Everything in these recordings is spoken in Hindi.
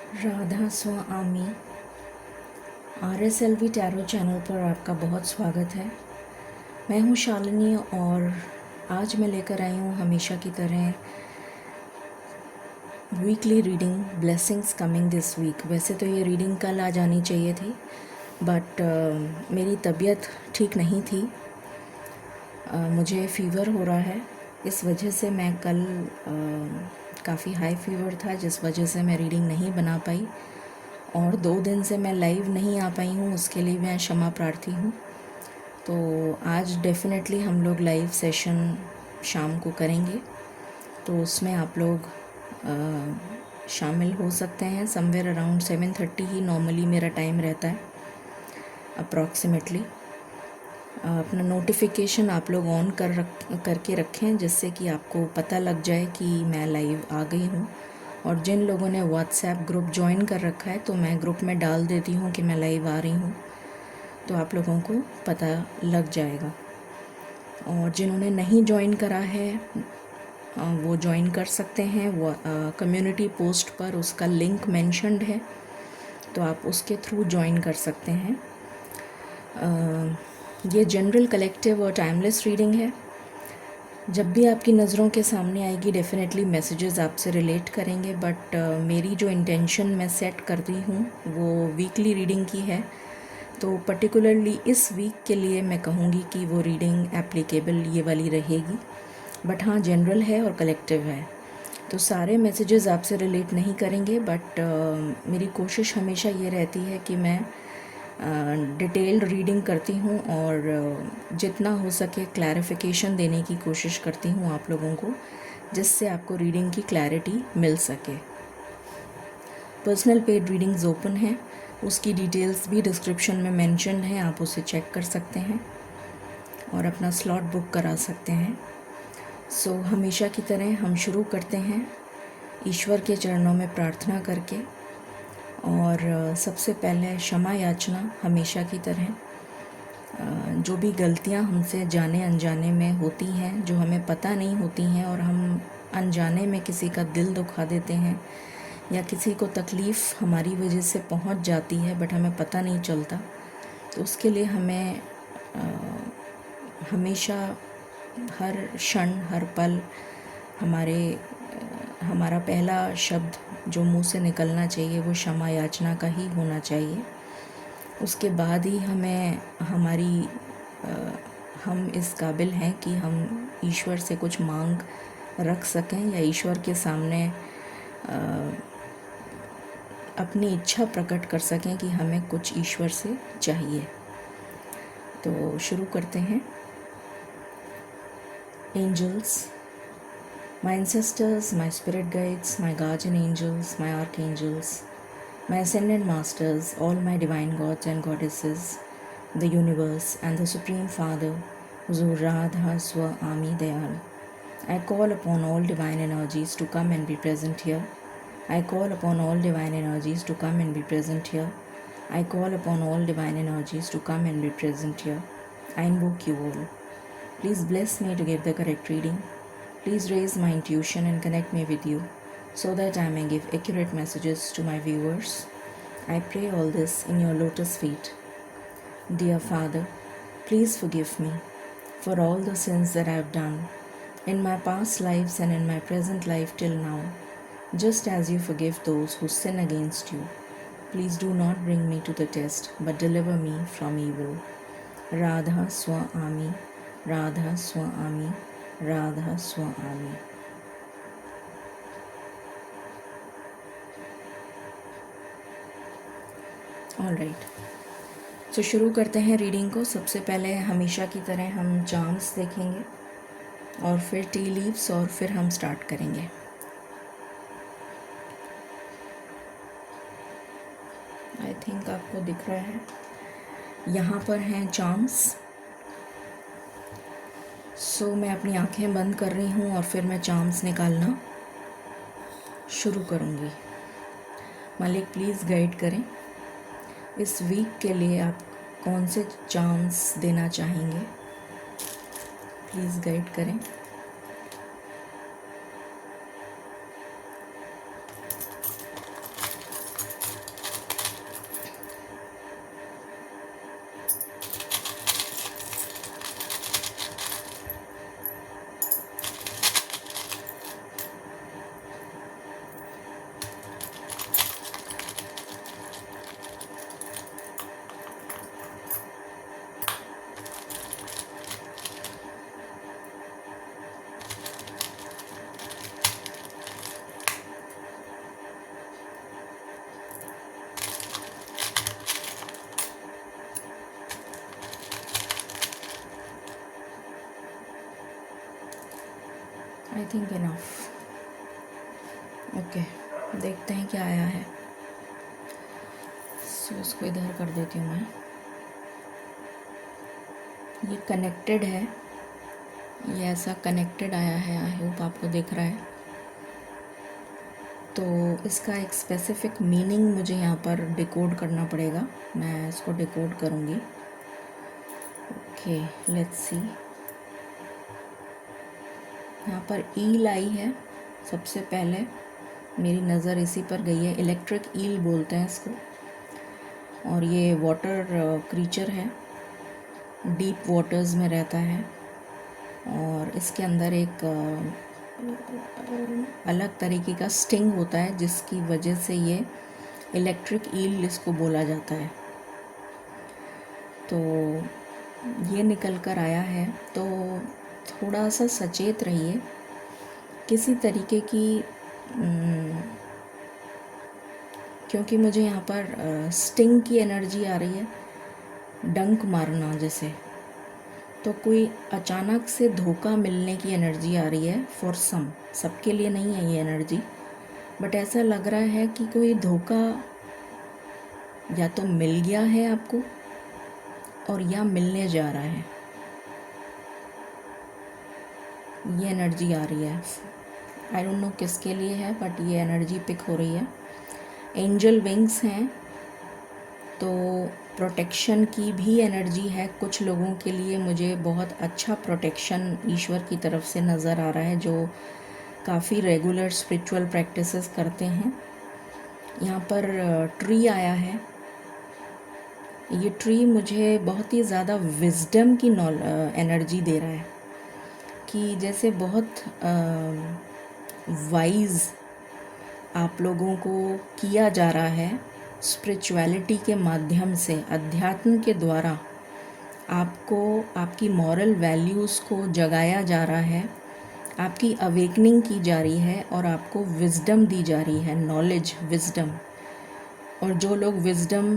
राधा स्वामी RSLV टैरो चैनल पर आपका बहुत स्वागत है। मैं हूँ शालिनी और आज मैं लेकर आई हूँ हमेशा की तरह weekly reading blessings coming this week. वैसे तो ये रीडिंग कल आ जानी चाहिए थी बट मेरी तबीयत ठीक नहीं थी। मुझे फ़ीवर हो रहा है, इस वजह से मैं कल काफ़ी हाई फीवर था जिस वजह से मैं रीडिंग नहीं बना पाई और 2 दिन से मैं लाइव नहीं आ पाई हूँ, उसके लिए मैं क्षमा प्रार्थी हूँ। तो आज डेफिनेटली हम लोग लाइव सेशन शाम को करेंगे, तो उसमें आप लोग शामिल हो सकते हैं। समवेयर अराउंड 7:30 ही नॉर्मली मेरा टाइम रहता है अप्रॉक्सीमेटली। अपना नोटिफिकेशन आप लोग ऑन करके रखें जिससे कि आपको पता लग जाए कि मैं लाइव आ गई हूँ। और जिन लोगों ने व्हाट्सएप ग्रुप ज्वाइन कर रखा है तो मैं ग्रुप में डाल देती हूँ कि मैं लाइव आ रही हूँ, तो आप लोगों को पता लग जाएगा। और जिन्होंने नहीं ज्वाइन करा है वो ज्वाइन कर सकते हैं। वो कम्युनिटी पोस्ट पर उसका लिंक मेंशन्ड है, तो आप उसके थ्रू ज्वाइन कर सकते हैं। ये जनरल कलेक्टिव और टाइमलेस रीडिंग है। जब भी आपकी नज़रों के सामने आएगी डेफिनेटली मैसेजेस आपसे रिलेट करेंगे, बट मेरी जो इंटेंशन मैं सेट कर रही हूँ वो वीकली रीडिंग की है। तो पर्टिकुलरली इस वीक के लिए मैं कहूँगी कि वो रीडिंग एप्लीकेबल ये वाली रहेगी, बट हाँ जनरल है और कलेक्टिव है, तो सारे मैसेजेस आपसे रिलेट नहीं करेंगे। बट मेरी कोशिश हमेशा ये रहती है कि मैं डिटेल्ड रीडिंग करती हूँ और जितना हो सके क्लैरिफिकेशन देने की कोशिश करती हूँ आप लोगों को, जिससे आपको रीडिंग की क्लैरिटी मिल सके। पर्सनल पेड रीडिंग्स ओपन हैं, उसकी डिटेल्स भी डिस्क्रिप्शन में मेंशन है, आप उसे चेक कर सकते हैं और अपना स्लॉट बुक करा सकते हैं। सो हमेशा की तरह हम शुरू करते हैं ईश्वर के चरणों में प्रार्थना करके। और सबसे पहले क्षमा याचना हमेशा की तरह। जो भी गलतियां हमसे जाने अनजाने में होती हैं, जो हमें पता नहीं होती हैं और हम अनजाने में किसी का दिल दुखा देते हैं या किसी को तकलीफ़ हमारी वजह से पहुंच जाती है बट हमें पता नहीं चलता, तो उसके लिए हमें हमेशा हर क्षण हर पल हमारा पहला शब्द जो मुंह से निकलना चाहिए वो क्षमा याचना का ही होना चाहिए। उसके बाद ही हम इस काबिल हैं कि हम ईश्वर से कुछ मांग रख सकें या ईश्वर के सामने अपनी इच्छा प्रकट कर सकें कि हमें कुछ ईश्वर से चाहिए। तो शुरू करते हैं। Angels, my ancestors, my spirit guides, my guardian angels, my archangels, my ascended masters, all my divine gods and goddesses, the universe and the Supreme Father, Huzur Radha Swami Dayal. I call upon all divine energies to come and be present here. I call upon all divine energies to come and be present here. I call upon all divine energies to come and be present here. I invoke you all. Please bless me to give the correct reading. Please raise my intuition and connect me with you so that I may give accurate messages to my viewers. I pray all this in your lotus feet. Dear Father, please forgive me for all the sins that I have done in my past lives and in my present life till now, just as you forgive those who sin against you. Please do not bring me to the test, but deliver me from evil. Radha Swami, Radha Swami, Radha Swami. All right, तो शुरू करते हैं रीडिंग को। सबसे पहले हमेशा की तरह हम चार्म्स देखेंगे और फिर टी लीव्स और फिर हम स्टार्ट करेंगे। आई थिंक आपको दिख रहा है, यहाँ पर हैं चार्म्स। सो मैं अपनी आंखें बंद कर रही हूँ और फिर मैं चार्म्स निकालना शुरू करूँगी। मालिक प्लीज़ गाइड करें, इस वीक के लिए आप कौन से चार्म्स देना चाहेंगे, प्लीज़ गाइड करें। Think enough. ओके, देखते हैं क्या आया है। सो इसको इधर कर देती हूँ मैं। ये कनेक्टेड है, ये ऐसा कनेक्टेड आया है। आई होप आपको दिख रहा है। तो इसका एक स्पेसिफिक मीनिंग मुझे यहाँ पर डिकोड करना पड़ेगा। मैं इसको डिकोड करूँगी। Okay, let's see. यहाँ पर ईल आई है। सबसे पहले मेरी नज़र इसी पर गई है। इलेक्ट्रिक ईल बोलते हैं इसको, और ये वाटर क्रीचर है, डीप वाटर्स में रहता है। और इसके अंदर एक अलग तरीके का स्टिंग होता है, जिसकी वजह से ये इलेक्ट्रिक ईल इसको बोला जाता है। तो ये निकल कर आया है। तो थोड़ा सा सचेत रहिए। किसी तरीके की क्योंकि मुझे यहाँ पर स्टिंग की एनर्जी आ रही है, डंक मारना जैसे। तो कोई अचानक से धोखा मिलने की एनर्जी आ रही है फॉर सम। सबके लिए नहीं है ये एनर्जी, बट ऐसा लग रहा है कि कोई धोखा या तो मिल गया है आपको, और या मिलने जा रहा है। ये एनर्जी आ रही है। आई डोंट नो किसके लिए है, बट ये एनर्जी पिक हो रही है। एंजल विंग्स हैं, तो प्रोटेक्शन की भी एनर्जी है कुछ लोगों के लिए। मुझे बहुत अच्छा प्रोटेक्शन ईश्वर की तरफ से नज़र आ रहा है, जो काफ़ी रेगुलर स्पिरिचुअल प्रैक्टिसेस करते हैं। यहाँ पर ट्री आया है। ये ट्री मुझे बहुत ही ज़्यादा विजडम की एनर्जी दे रहा है, कि जैसे बहुत वाइज आप लोगों को किया जा रहा है स्पिरिचुअलिटी के माध्यम से, अध्यात्म के द्वारा आपको आपकी मॉरल वैल्यूज़ को जगाया जा रहा है, आपकी अवेकनिंग की जा रही है, और आपको विजडम दी जा रही है, नॉलेज, विजडम। और जो लोग विजडम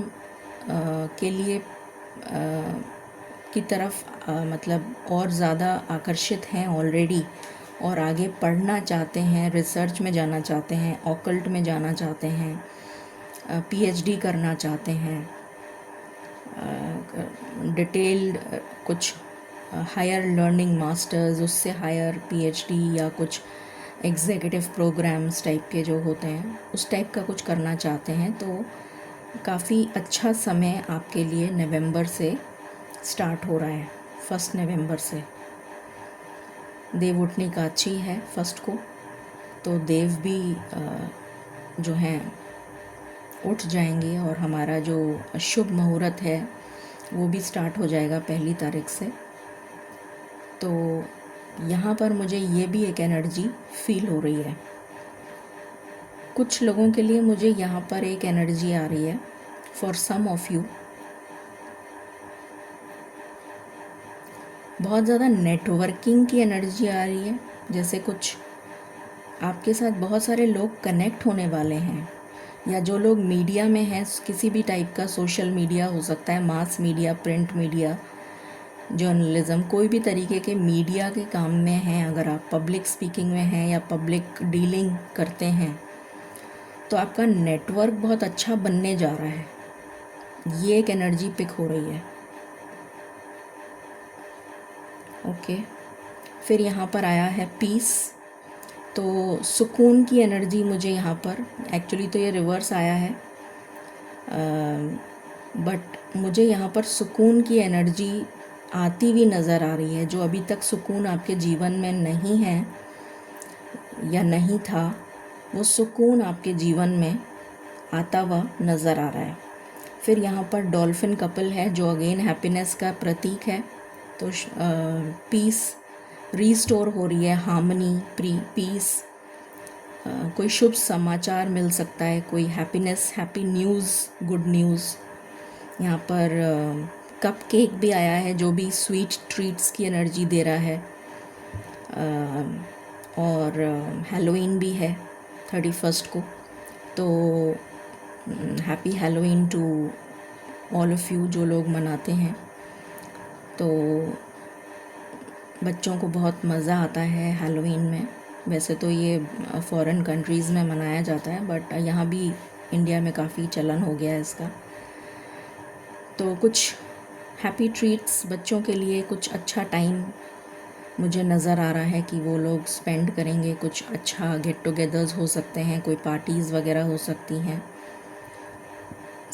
के लिए की तरफ मतलब और ज़्यादा आकर्षित हैं ऑलरेडी, और आगे पढ़ना चाहते हैं, रिसर्च में जाना चाहते हैं, ऑकल्ट में जाना चाहते हैं, पीएचडी करना चाहते हैं, डिटेल्ड कुछ हायर लर्निंग मास्टर्स, उससे हायर पीएचडी, या कुछ एग्जीक्यूटिव प्रोग्राम्स टाइप के जो होते हैं, उस टाइप का कुछ करना चाहते हैं, तो काफ़ी अच्छा समय आपके लिए नवंबर से स्टार्ट हो रहा है। 1 नवंबर से देव उठनी का अच्छी है 1 को, तो देव भी जो हैं उठ जाएंगे, और हमारा जो शुभ मुहूर्त है वो भी स्टार्ट हो जाएगा 1 तारीख से। तो यहाँ पर मुझे ये भी एक एनर्जी फील हो रही है। कुछ लोगों के लिए मुझे यहाँ पर एक एनर्जी आ रही है, फॉर सम ऑफ यू बहुत ज़्यादा नेटवर्किंग की एनर्जी आ रही है। जैसे कुछ आपके साथ बहुत सारे लोग कनेक्ट होने वाले हैं, या जो लोग मीडिया में हैं, किसी भी टाइप का सोशल मीडिया हो सकता है, mass media, print media, journalism, कोई भी तरीके के मीडिया के काम में हैं, अगर आप पब्लिक स्पीकिंग में हैं या पब्लिक डीलिंग करते हैं, तो आपका नेटवर्क बहुत अच्छा बनने जा रहा है। ये एक एनर्जी पिक हो रही है। ओके, फिर यहाँ पर आया है पीस। तो सुकून की एनर्जी मुझे यहाँ पर, एक्चुअली तो ये रिवर्स आया है, बट मुझे यहाँ पर सुकून की एनर्जी आती हुई नज़र आ रही है। जो अभी तक सुकून आपके जीवन में नहीं है या नहीं था, वो सुकून आपके जीवन में आता हुआ नज़र आ रहा है। फिर यहाँ पर डॉल्फिन कपल है, जो अगेन हैप्पीनेस का प्रतीक है। तो पीस रीस्टोर हो रही है, हार्मनी, पीस, कोई शुभ समाचार मिल सकता है, कोई happiness, happy news, good news. यहाँ पर कप केक भी आया है, जो भी स्वीट ट्रीट्स की एनर्जी दे रहा है। और हैलोवीन भी है 31 को, तो happy Halloween to all of you जो लोग मनाते हैं। तो बच्चों को बहुत मज़ा आता है हैलोवीन में। वैसे तो ये फॉरेन कंट्रीज़ में मनाया जाता है, बट यहाँ भी इंडिया में काफ़ी चलन हो गया है इसका। तो कुछ हैप्पी ट्रीट्स बच्चों के लिए, कुछ अच्छा टाइम मुझे नज़र आ रहा है कि वो लोग स्पेंड करेंगे। कुछ अच्छा गेट टुगेदर्स हो सकते हैं, कोई पार्टीज़ वगैरह हो सकती हैं,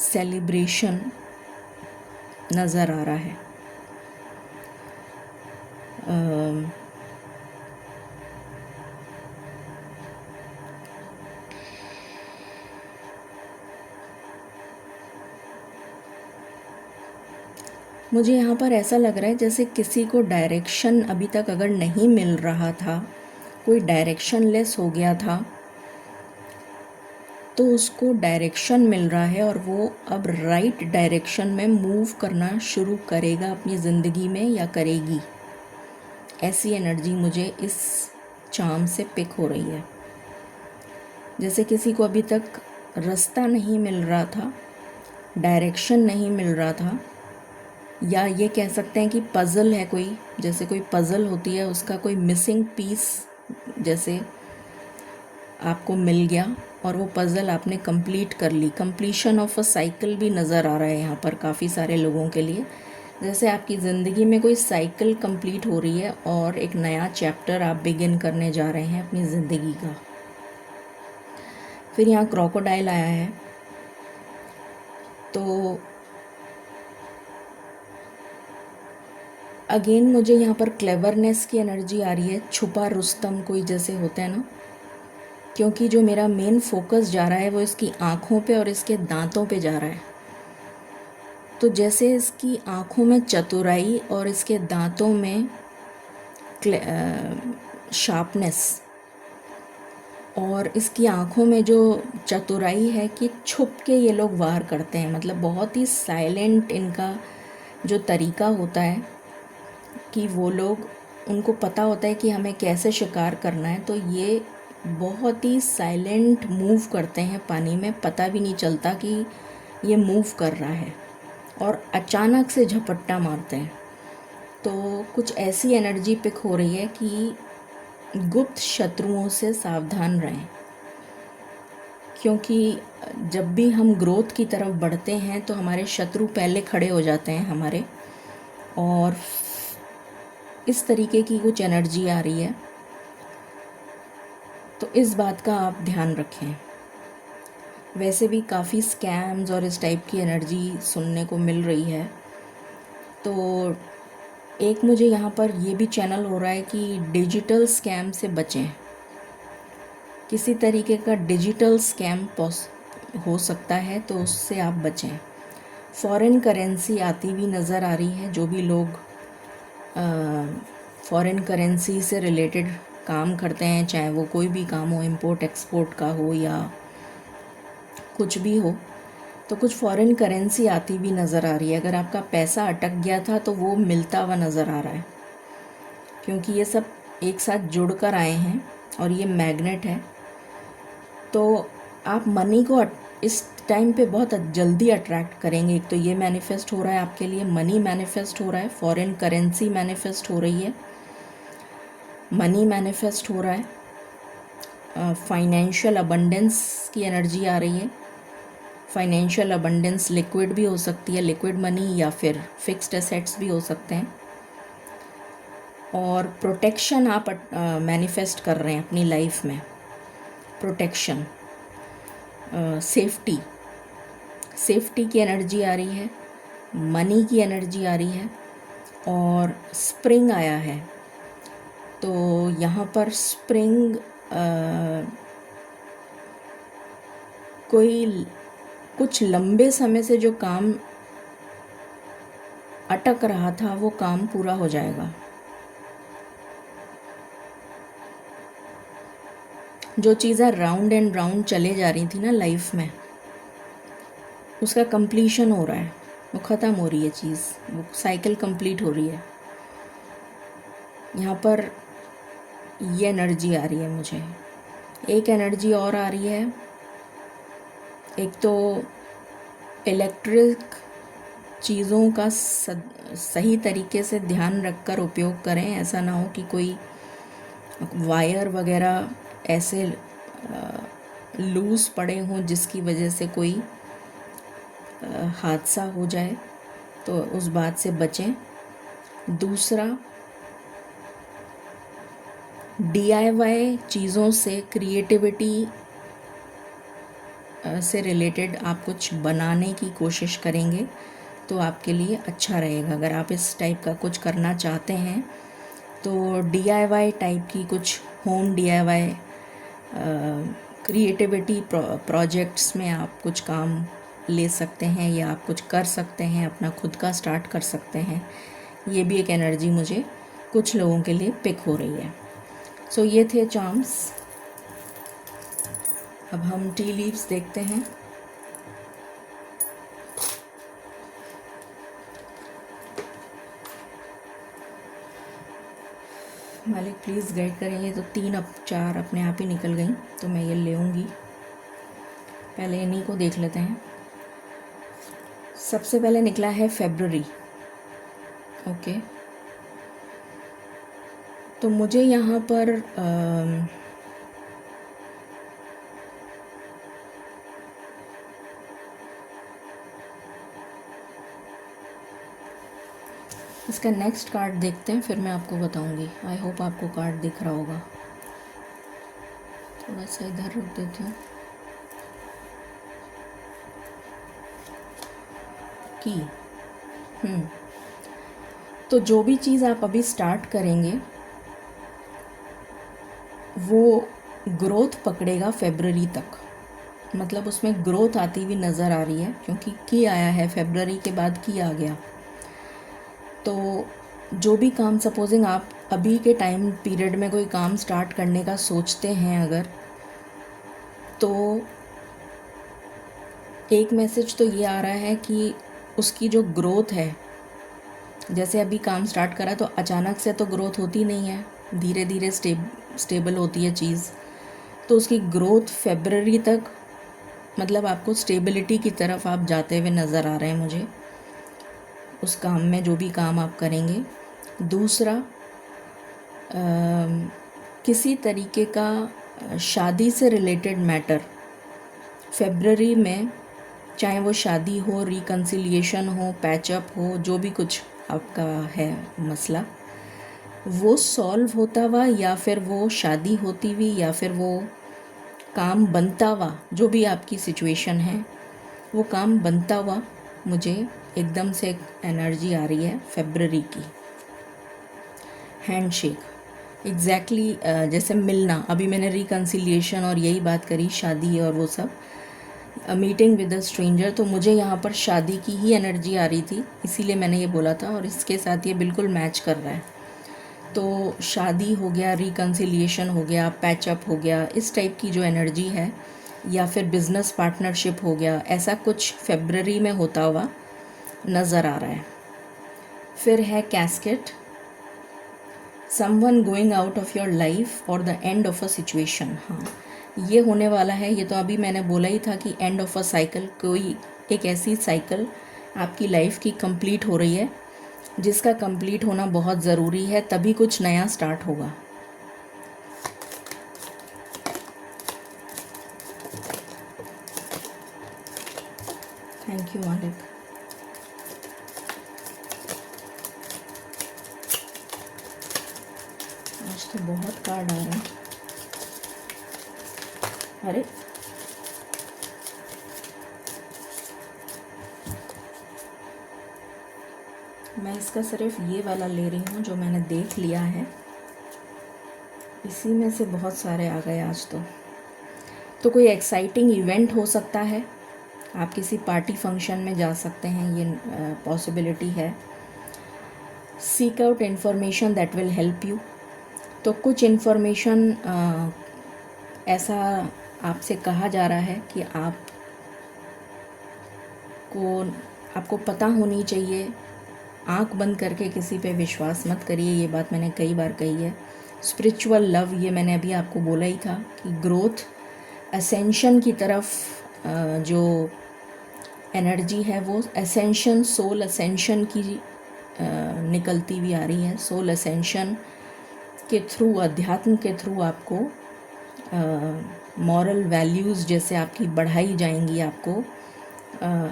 सेलिब्रेशन नज़र आ रहा है। मुझे यहाँ पर ऐसा लग रहा है जैसे किसी को डायरेक्शन अभी तक अगर नहीं मिल रहा था, कोई डायरेक्शन लेस हो गया था, तो उसको डायरेक्शन मिल रहा है और वो अब राइट डायरेक्शन में मूव करना शुरू करेगा अपनी ज़िंदगी में, या करेगी। ऐसी एनर्जी मुझे इस चार्म से पिक हो रही है। जैसे किसी को अभी तक रास्ता नहीं मिल रहा था, डायरेक्शन नहीं मिल रहा था, या ये कह सकते हैं कि पज़ल है कोई, जैसे कोई पज़ल होती है, उसका कोई मिसिंग पीस जैसे आपको मिल गया और वो पज़ल आपने कंप्लीट कर ली। कंप्लीशन ऑफ अ साइकिल भी नज़र आ रहा है यहाँ पर काफ़ी सारे लोगों के लिए। जैसे आपकी ज़िंदगी में कोई साइकिल कंप्लीट हो रही है और एक नया चैप्टर आप बिगिन करने जा रहे हैं अपनी ज़िंदगी का। फिर यहाँ क्रोकोडाइल आया है, तो अगेन मुझे यहाँ पर क्लेवरनेस की एनर्जी आ रही है। छुपा रुस्तम कोई जैसे होते हैं ना, क्योंकि जो मेरा मेन फोकस जा रहा है वो इसकी आँखों पे और इसके दांतों पे जा रहा है। तो जैसे इसकी आँखों में चतुराई और इसके दांतों में शार्पनेस, और इसकी आँखों में जो चतुराई है कि छुप के ये लोग वार करते हैं, मतलब बहुत ही साइलेंट इनका जो तरीका होता है कि वो लोग, उनको पता होता है कि हमें कैसे शिकार करना है, तो ये बहुत ही साइलेंट मूव करते हैं पानी में, पता भी नहीं चलता कि ये मूव कर रहा है, और अचानक से झपट्टा मारते हैं। तो कुछ ऐसी एनर्जी पिक हो रही है कि गुप्त शत्रुओं से सावधान रहें, क्योंकि जब भी हम ग्रोथ की तरफ बढ़ते हैं तो हमारे शत्रु पहले खड़े हो जाते हैं हमारे, और इस तरीके की कुछ एनर्जी आ रही है। तो इस बात का आप ध्यान रखें। वैसे भी काफ़ी स्कैम्स और इस टाइप की एनर्जी सुनने को मिल रही है। तो एक मुझे यहाँ पर ये भी चैनल हो रहा है कि डिजिटल स्कैम से बचें। किसी तरीके का डिजिटल स्कैम हो सकता है, तो उससे आप बचें। फॉरेन करेंसी आती हुई नज़र आ रही है। जो भी लोग फॉरेन करेंसी से रिलेटेड काम करते हैं, चाहे वो कोई भी काम हो, इंपोर्ट एक्सपोर्ट का हो या कुछ भी हो, तो कुछ फॉरेन करेंसी आती हुई नज़र आ रही है। अगर आपका पैसा अटक गया था तो वो मिलता हुआ नज़र आ रहा है, क्योंकि ये सब एक साथ जुड़कर आए हैं और ये मैग्नेट है। तो आप मनी को इस टाइम पे बहुत जल्दी अट्रैक्ट करेंगे। एक तो ये मैनिफेस्ट हो रहा है आपके लिए, मनी मैनिफेस्ट हो रहा है, फॉरेन करेंसी मैनिफेस्ट हो रही है, मनी मैनिफेस्ट हो रहा है, फाइनेंशियल अबंडेंस की एनर्जी आ रही है। फाइनेंशियल अबंडेंस लिक्विड भी हो सकती है, लिक्विड मनी, या फिर फिक्स्ड एसेट्स भी हो सकते हैं। और प्रोटेक्शन आप मैनिफेस्ट कर रहे हैं अपनी लाइफ में। प्रोटेक्शन, सेफ्टी की एनर्जी आ रही है, मनी की एनर्जी आ रही है, और स्प्रिंग आया है। तो यहाँ पर स्प्रिंग कोई कुछ लंबे समय से जो काम अटक रहा था वो काम पूरा हो जाएगा। जो चीज़ें राउंड एंड राउंड चले जा रही थी ना लाइफ में, उसका कंप्लीशन हो रहा है, वो ख़त्म हो रही है चीज़, वो साइकिल कंप्लीट हो रही है। यहाँ पर ये एनर्जी आ रही है मुझे। एक एनर्जी और आ रही है, एक तो इलेक्ट्रिक चीज़ों का सही तरीके से ध्यान रखकर उपयोग करें। ऐसा ना हो कि कोई वायर वगैरह ऐसे लूज़ पड़े हों जिसकी वजह से कोई हादसा हो जाए, तो उस बात से बचें। दूसरा, DIY चीज़ों से, क्रिएटिविटी से रिलेटेड आप कुछ बनाने की कोशिश करेंगे तो आपके लिए अच्छा रहेगा। अगर आप इस टाइप का कुछ करना चाहते हैं तो DIY टाइप की कुछ होम DIY क्रिएटिविटी प्रोजेक्ट्स में आप कुछ काम ले सकते हैं या आप कुछ कर सकते हैं, अपना खुद का स्टार्ट कर सकते हैं। ये भी एक एनर्जी मुझे कुछ लोगों के लिए पिक हो रही है। सो ये थे चार्म्स। अब हम टी लीव्स देखते हैं। मालिक प्लीज़ गाइड करेंगे। तो 3 अब 4 अपने आप ही निकल गई, तो मैं ये लेऊंगी। पहले इन्हीं को देख लेते हैं। सबसे पहले निकला है फरवरी। ओके, तो मुझे यहाँ पर इसका नेक्स्ट कार्ड देखते हैं, फिर मैं आपको बताऊंगी। आई होप आपको कार्ड दिख रहा होगा। थोड़ा सा इधर रुक देती हूँ। की तो जो भी चीज़ आप अभी स्टार्ट करेंगे वो ग्रोथ पकड़ेगा फरवरी तक। मतलब उसमें ग्रोथ आती हुई नज़र आ रही है, क्योंकि की आया है, फरवरी के बाद की आ गया। तो जो भी काम, सपोजिंग आप अभी के टाइम पीरियड में कोई काम स्टार्ट करने का सोचते हैं अगर, तो एक मैसेज तो ये आ रहा है कि उसकी जो ग्रोथ है, जैसे अभी काम स्टार्ट करा तो अचानक से तो ग्रोथ होती नहीं है, धीरे धीरे स्टेबल होती है चीज़। तो उसकी ग्रोथ फरवरी तक, मतलब आपको स्टेबिलिटी की तरफ आप जाते हुए नज़र आ रहे हैं मुझे, उस काम में, जो भी काम आप करेंगे। दूसरा, किसी तरीके का शादी से रिलेटेड मैटर फरवरी में, चाहे वो शादी हो, रिकन्सिलिएशन हो, पैचअप हो, जो भी कुछ आपका है मसला, वो सॉल्व होता हुआ, या फिर वो शादी होती हुई, या फिर वो काम बनता हुआ, जो भी आपकी सिचुएशन है वो काम बनता हुआ मुझे एकदम से एक एनर्जी आ रही है फरवरी की। हैंडशेक, एग्जैक्टली जैसे मिलना, अभी मैंने रिकन्सिलिएशन और यही बात करी, शादी और वो सब, मीटिंग विद अ स्ट्रेंजर, तो मुझे यहाँ पर शादी की ही एनर्जी आ रही थी, इसीलिए मैंने ये बोला था, और इसके साथ ये बिल्कुल मैच कर रहा है। तो शादी हो गया, रिकन्सिलिएशन हो गया, पैचअप हो गया, इस टाइप की जो एनर्जी है, या फिर बिजनेस पार्टनरशिप हो गया, ऐसा कुछ फरवरी में होता हुआ नज़र आ रहा है। फिर है casket, someone going out of your life और the end of a situation. हाँ, ये होने वाला है। ये तो अभी मैंने बोला ही था कि एंड ऑफ अ साइकिल, कोई एक ऐसी साइकिल आपकी लाइफ की कंप्लीट हो रही है, जिसका कंप्लीट होना बहुत ज़रूरी है, तभी कुछ नया स्टार्ट होगा। थैंक यू मालिक। आज तो बहुत कार्ड आ रहे हैं। अरे मैं इसका सिर्फ ये वाला ले रही हूँ जो मैंने देख लिया है, इसी में से बहुत सारे आ गए आज तो कोई एक्साइटिंग इवेंट हो सकता है, आप किसी पार्टी फंक्शन में जा सकते हैं, ये पॉसिबिलिटी है। Seek out information that will help you, तो कुछ इन्फॉर्मेशन ऐसा आपसे कहा जा रहा है कि आपको पता होनी चाहिए। आंख बंद करके किसी पे विश्वास मत करिए, ये बात मैंने कई बार कही है। स्पिरिचुअल लव, ये मैंने अभी आपको बोला ही था कि ग्रोथ, असेंशन की तरफ जो एनर्जी है वो असेंशन, सोल असेंशन की निकलती हुई आ रही है। सोल असेंशन के थ्रू, अध्यात्म के थ्रू आपको मॉरल वैल्यूज़ जैसे आपकी बढ़ाई जाएंगी, आपको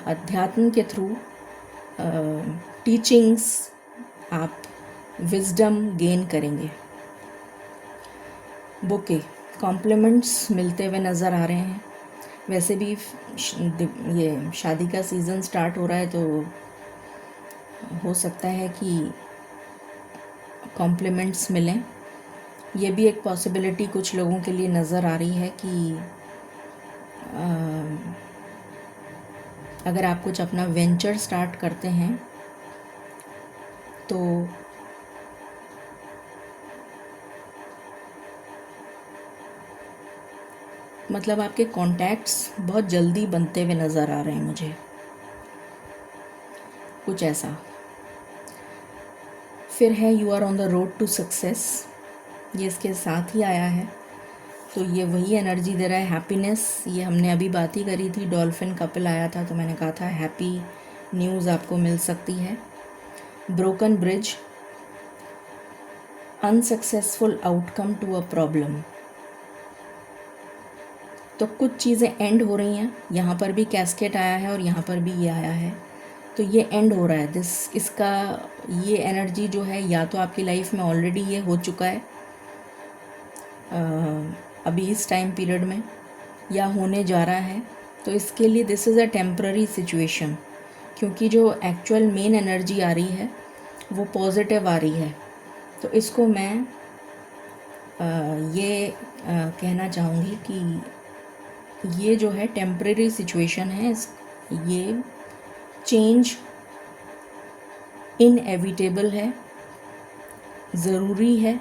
अध्यात्म के थ्रू टीचिंग्स, आप विजडम गेन करेंगे। बुके कॉम्प्लीमेंट्स मिलते हुए नज़र आ रहे हैं। वैसे भी ये शादी का सीज़न स्टार्ट हो रहा है, तो हो सकता है कि कॉम्प्लीमेंट्स मिलें। ये भी एक पॉसिबिलिटी कुछ लोगों के लिए नज़र आ रही है कि अगर आप कुछ अपना वेंचर स्टार्ट करते हैं तो मतलब आपके कॉन्टैक्ट्स बहुत जल्दी बनते हुए नज़र आ रहे हैं मुझे, कुछ ऐसा। फिर है you are on the road to success, ये इसके साथ ही आया है, तो ये वही एनर्जी दे रहा है। हैप्पीनेस, ये हमने अभी बात ही करी थी, डॉल्फिन कपल आया था तो मैंने कहा था हैप्पी न्यूज़ आपको मिल सकती है। Broken bridge, unsuccessful outcome to a problem, तो कुछ चीज़ें एंड हो रही हैं। यहाँ पर भी कैस्केट आया है और यहाँ पर भी ये आया है, तो ये एंड हो रहा है। इसका ये एनर्जी जो है, या तो आपकी लाइफ में ऑलरेडी ये हो चुका है अभी इस टाइम पीरियड में, या होने जा रहा है। तो इसके लिए this is a temporary situation, क्योंकि जो एक्चुअल मेन एनर्जी आ रही है वो पॉजिटिव आ रही है। तो इसको मैं ये कहना चाहूँगी कि ये जो है टेम्परेरी सिचुएशन है, ये चेंज इनएविटेबल है, ज़रूरी है,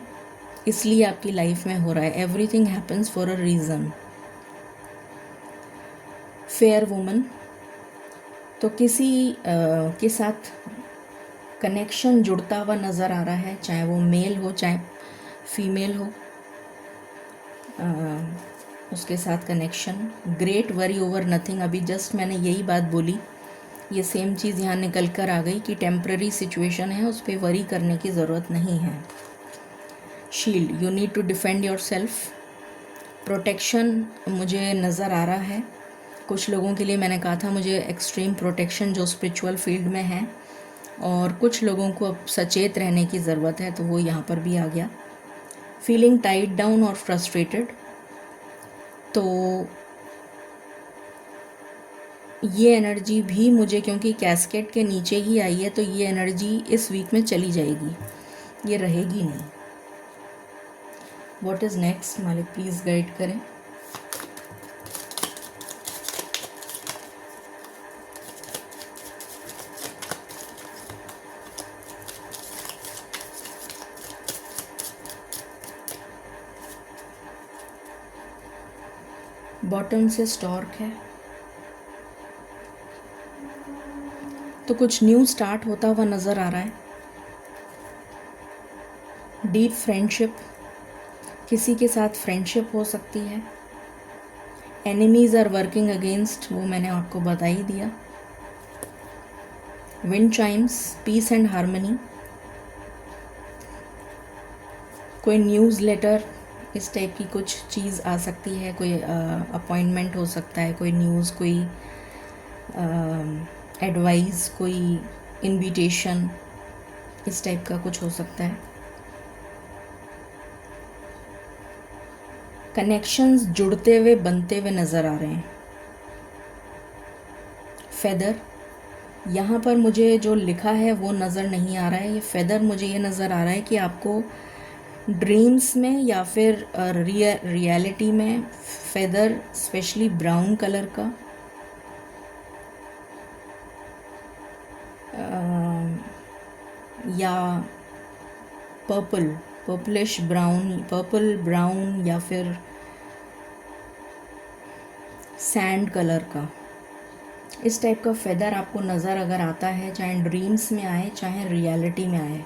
इसलिए आपकी लाइफ में हो रहा है। Everything happens for a reason. Fair woman, तो किसी के साथ कनेक्शन जुड़ता हुआ नज़र आ रहा है, चाहे वो मेल हो चाहे फीमेल हो, उसके साथ connection. Great worry over nothing, अभी जस्ट मैंने यही बात बोली, ये सेम चीज़ यहाँ निकल कर आ गई कि टेम्प्ररी सिचुएशन है, उस पर वरी करने की ज़रूरत नहीं है। Shield, you need to defend yourself. Protection मुझे नज़र आ रहा है, कुछ लोगों के लिए मैंने कहा था मुझे एक्सट्रीम प्रोटेक्शन जो स्पिरिचुअल फील्ड में है, और कुछ लोगों को अब सचेत रहने की ज़रूरत है, तो वो यहाँ पर भी आ गया। फीलिंग टाइड डाउन और फ्रस्ट्रेटेड, तो ये एनर्जी भी मुझे, क्योंकि कैस्केट के नीचे ही आई है, तो ये एनर्जी इस वीक में चली जाएगी, ये रहेगी नहीं। व्हाट इज़ नेक्स्ट, मालिक प्लीज़ गाइड करें। बॉटम से स्टॉर्क है, तो कुछ न्यू स्टार्ट होता हुआ नज़र आ रहा है। डीप फ्रेंडशिप, किसी के साथ फ्रेंडशिप हो सकती है। एनिमीज़ आर वर्किंग अगेंस्ट, वो मैंने आपको बता ही दिया। Wind chimes, peace and harmony, कोई न्यूज़ लेटर इस टाइप की कुछ चीज़ आ सकती है, कोई अपॉइंटमेंट हो सकता है, कोई न्यूज़, कोई एडवाइस, कोई इनविटेशन, इस टाइप का कुछ हो सकता है। कनेक्शंस जुड़ते हुए बनते हुए नज़र आ रहे हैं। फेदर, यहाँ पर मुझे जो लिखा है वो नज़र नहीं आ रहा है, ये फेदर मुझे ये नज़र आ रहा है कि आपको ड्रीम्स में या फिर रियलिटी में फेदर, स्पेशली ब्राउन कलर का, या पर्पलिश ब्राउन, पर्पल ब्राउन, या फिर सैंड कलर का, इस टाइप का फेदर आपको नज़र अगर आता है, चाहे ड्रीम्स में आए चाहे रियलिटी में आए।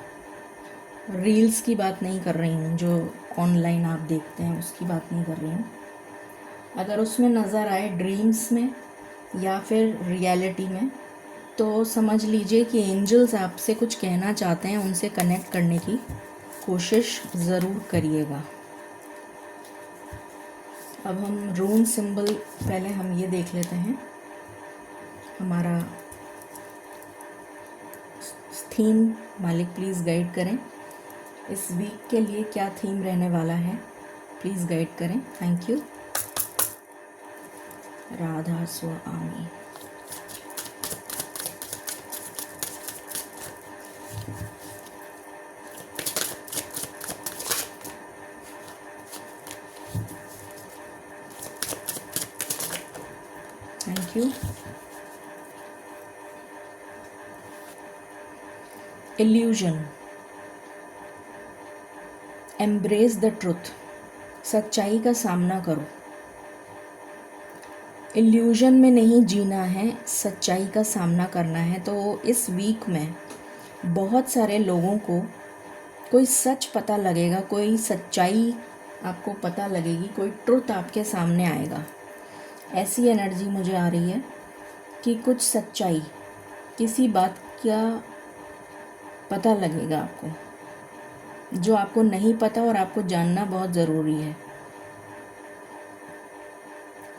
रील्स की बात नहीं कर रही हूँ, जो ऑनलाइन आप देखते हैं उसकी बात नहीं कर रही हूँ। अगर उसमें नज़र आए ड्रीम्स में या फिर रियलिटी में, तो समझ लीजिए कि एंजल्स आपसे कुछ कहना चाहते हैं, उनसे कनेक्ट करने की कोशिश ज़रूर करिएगा। अब हम रून सिंबल पहले हम ये देख लेते हैं, हमारा थीम मालिक प्लीज़ गाइड करें, इस वीक के लिए क्या थीम रहने वाला है, प्लीज़ गाइड करें। Thank you. Radha Swami. Thank you. Illusion, embrace the truth, सच्चाई का सामना करो। इल्यूजन में नहीं जीना है, सच्चाई का सामना करना है। तो इस वीक में बहुत सारे लोगों को कोई सच पता लगेगा, कोई सच्चाई आपको पता लगेगी, कोई ट्रुथ आपके सामने आएगा। ऐसी एनर्जी मुझे आ रही है कि कुछ सच्चाई, किसी बात का पता लगेगा आपको, जो आपको नहीं पता और आपको जानना बहुत ज़रूरी है।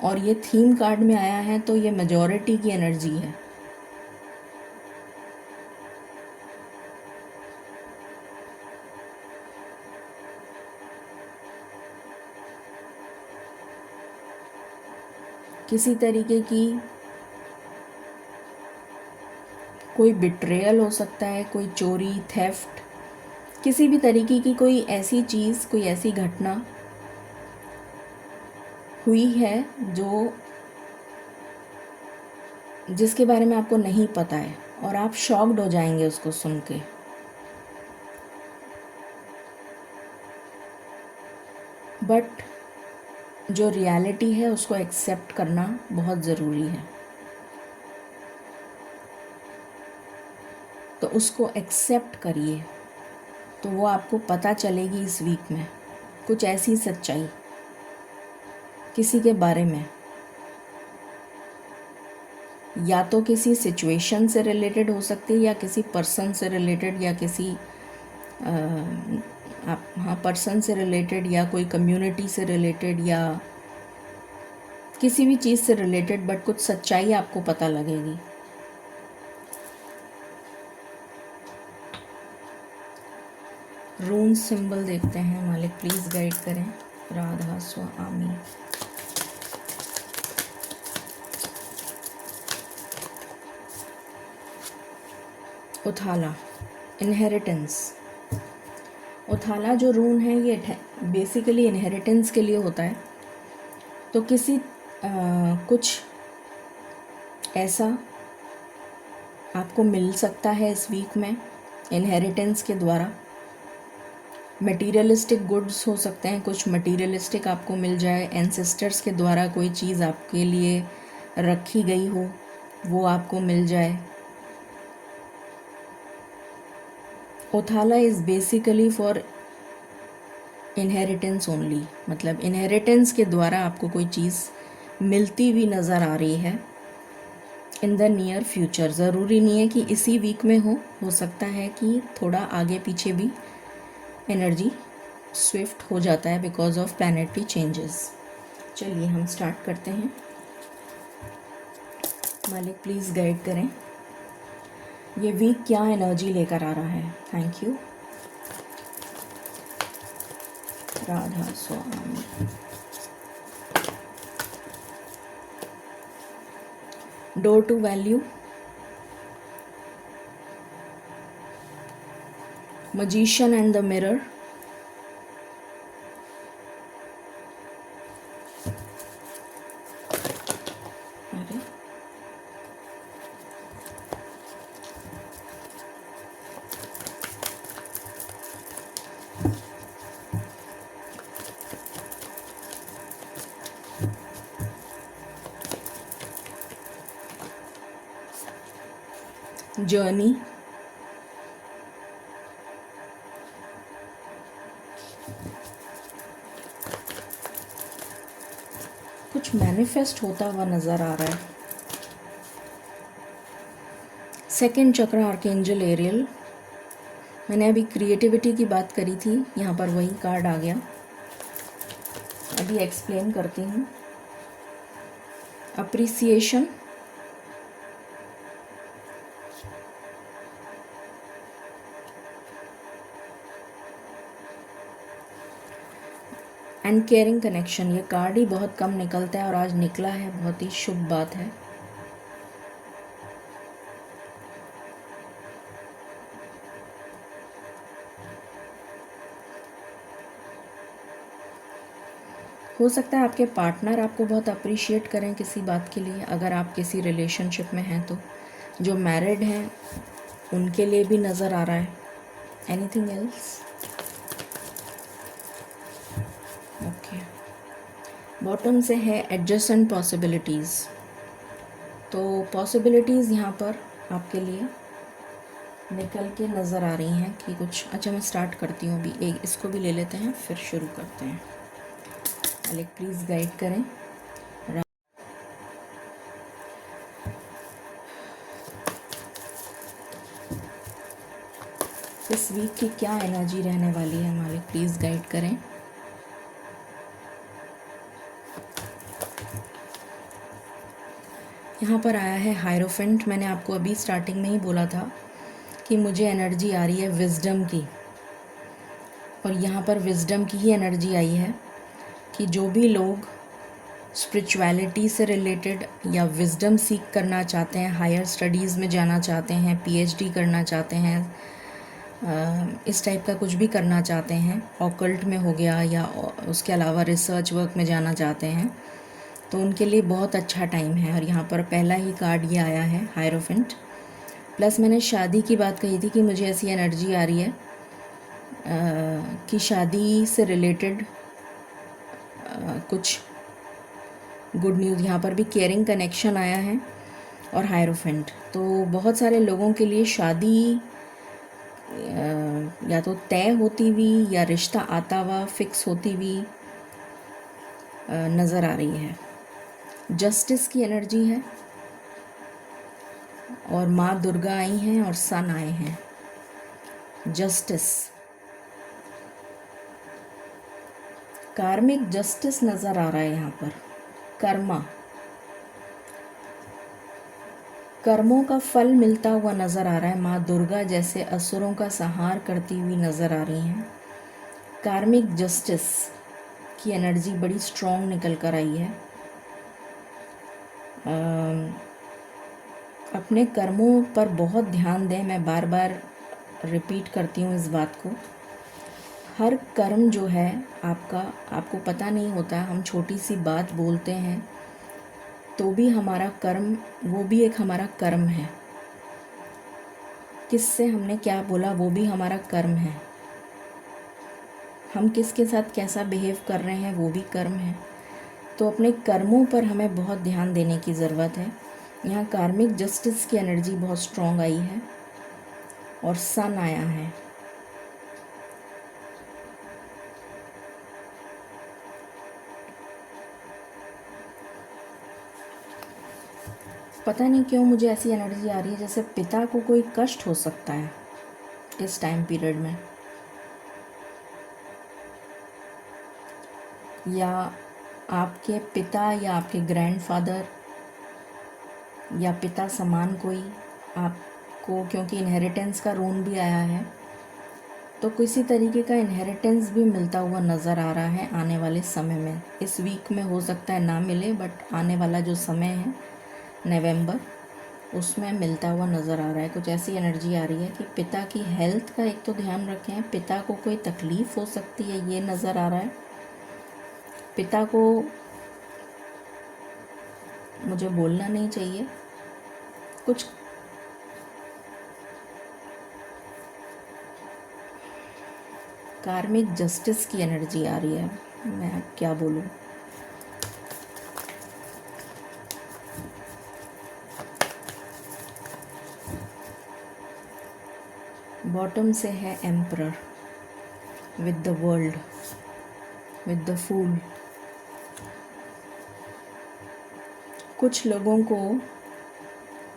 और ये थीम कार्ड में आया है तो ये मेजॉरिटी की एनर्जी है। किसी तरीके की कोई बिट्रेयल हो सकता है, कोई चोरी, थेफ्ट, किसी भी तरीके की कोई ऐसी चीज़, कोई ऐसी घटना हुई है जो जिसके बारे में आपको नहीं पता है और आप शॉक्ड हो जाएंगे उसको सुन के। बट जो रियलिटी है उसको एक्सेप्ट करना बहुत ज़रूरी है। तो उसको एक्सेप्ट करिए, तो वो आपको पता चलेगी इस वीक में कुछ ऐसी सच्चाई किसी के बारे में, या तो किसी सिचुएशन से रिलेटेड हो सकती है, या किसी पर्सन से रिलेटेड, या किसी पर्सन से रिलेटेड, या कोई कम्युनिटी से रिलेटेड, या किसी भी चीज़ से रिलेटेड, बट कुछ सच्चाई आपको पता लगेगी। रून सिंबल देखते हैं, मालिक प्लीज़ गाइड करें। राधा स्वामी। उथाला, इनहेरिटेंस। उथाला जो रून है ये बेसिकली इनहेरिटेंस के लिए होता है। तो किसी कुछ ऐसा आपको मिल सकता है इस वीक में इनहेरिटेंस के द्वारा। मटीरियलिस्टिक गुड्स हो सकते हैं, कुछ मटीरियलिस्टिक आपको मिल जाए, एंसेस्टर्स के द्वारा कोई चीज़ आपके लिए रखी गई हो वो आपको मिल जाए। उथाला is basically for inheritance only, मतलब इनहेरिटेंस के द्वारा आपको कोई चीज़ मिलती हुई नज़र आ रही है इन द नियर फ्यूचर। ज़रूरी नहीं है कि इसी वीक में हो सकता है कि थोड़ा आगे पीछे भी एनर्जी स्विफ्ट हो जाता है बिकॉज ऑफ प्लैनेटरी चेंजेस। चलिए हम स्टार्ट करते हैं। मालिक प्लीज़ गाइड करें, ये वीक क्या एनर्जी लेकर आ रहा है। Thank you. Radha Swami. Door to value, magician and the mirror, अरे जर्नी, कुछ मैनिफेस्ट होता हुआ नज़र आ रहा है। सेकंड चक्र आर्कएंजल एरियल, मैंने अभी क्रिएटिविटी की बात करी थी, यहाँ पर वही कार्ड आ गया। अभी एक्सप्लेन करती हूँ। Appreciation, and caring connection. ये कार्ड ही बहुत कम निकलता है और आज निकला है, बहुत ही शुभ बात है। हो सकता है आपके पार्टनर आपको बहुत अप्रिशिएट करें किसी बात के लिए, अगर आप किसी रिलेशनशिप में हैं तो। जो मैरिड हैं उनके लिए भी नज़र आ रहा है। Anything else? ओके। बॉटम से है एडजस्टेंट पॉसिबिलिटीज़। तो पॉसिबिलिटीज़ यहाँ पर आपके लिए निकल के नज़र आ रही हैं कि कुछ। अच्छा, मैं स्टार्ट करती हूँ अभी। एक इसको भी ले लेते हैं, फिर शुरू करते हैं। अलग प्लीज़ गाइड करें। इस वीक की क्या एनर्जी रहने वाली है मालिक, प्लीज़ गाइड करें। यहाँ पर आया है हायरोफेंट। मैंने आपको अभी स्टार्टिंग में ही बोला था कि मुझे एनर्जी आ रही है विजडम की, और यहाँ पर विजडम की ही एनर्जी आई है कि जो भी लोग स्पिरिचुअलिटी से रिलेटेड या विजडम सीख करना चाहते हैं, हायर स्टडीज़ में जाना चाहते हैं, पीएचडी करना चाहते हैं, इस टाइप का कुछ भी करना चाहते हैं, ऑकल्ट में हो गया या उसके अलावा रिसर्च वर्क में जाना चाहते हैं, तो उनके लिए बहुत अच्छा टाइम है। और यहाँ पर पहला ही कार्ड ये आया है हायरोफेंट। प्लस मैंने शादी की बात कही थी कि मुझे ऐसी एनर्जी आ रही है कि शादी से रिलेटेड कुछ गुड न्यूज़। यहाँ पर भी केयरिंग कनेक्शन आया है और हायरोफेंट। तो बहुत सारे लोगों के लिए शादी या तो तय होती हुई या रिश्ता आता हुआ फिक्स होती हुई नज़र आ रही है। जस्टिस की एनर्जी है और माँ दुर्गा आई हैं और सन आए हैं। जस्टिस, कार्मिक जस्टिस नज़र आ रहा है यहाँ पर। कर्मा, कर्मों का फल मिलता हुआ नज़र आ रहा है। माँ दुर्गा जैसे असुरों का संहार करती हुई नज़र आ रही हैं। कार्मिक जस्टिस की एनर्जी बड़ी स्ट्रॉन्ग निकल कर आई है। अपने कर्मों पर बहुत ध्यान दें। मैं बार बार रिपीट करती हूँ इस बात को। हर कर्म जो है आपका, आपको पता नहीं होता। हम छोटी सी बात बोलते हैं तो भी हमारा कर्म, वो भी एक हमारा कर्म है। किससे हमने क्या बोला वो भी हमारा कर्म है। हम किसके साथ कैसा बिहेव कर रहे हैं वो भी कर्म है। तो अपने कर्मों पर हमें बहुत ध्यान देने की ज़रूरत है। यहाँ कार्मिक जस्टिस की एनर्जी बहुत स्ट्रॉन्ग आई है और सन आया है। पता नहीं क्यों मुझे ऐसी एनर्जी आ रही है जैसे पिता को कोई कष्ट हो सकता है इस टाइम पीरियड में, या आपके पिता या आपके ग्रैंडफादर या पिता समान कोई आपको, क्योंकि इनहेरिटेंस का रून भी आया है, तो किसी तरीके का इनहेरिटेंस भी मिलता हुआ नज़र आ रहा है आने वाले समय में। इस वीक में हो सकता है ना मिले, बट आने वाला जो समय है नवंबर, उसमें मिलता हुआ नज़र आ रहा है। कुछ ऐसी एनर्जी आ रही है कि पिता की हेल्थ का एक तो ध्यान रखें। पिता को कोई तकलीफ़ हो सकती है, ये नज़र आ रहा है। पिता को मुझे बोलना नहीं चाहिए, कुछ कार्मिक जस्टिस की एनर्जी आ रही है। मैं क्या बोलूँ। बॉटम से है emperor with the world, with the fool. कुछ लोगों को,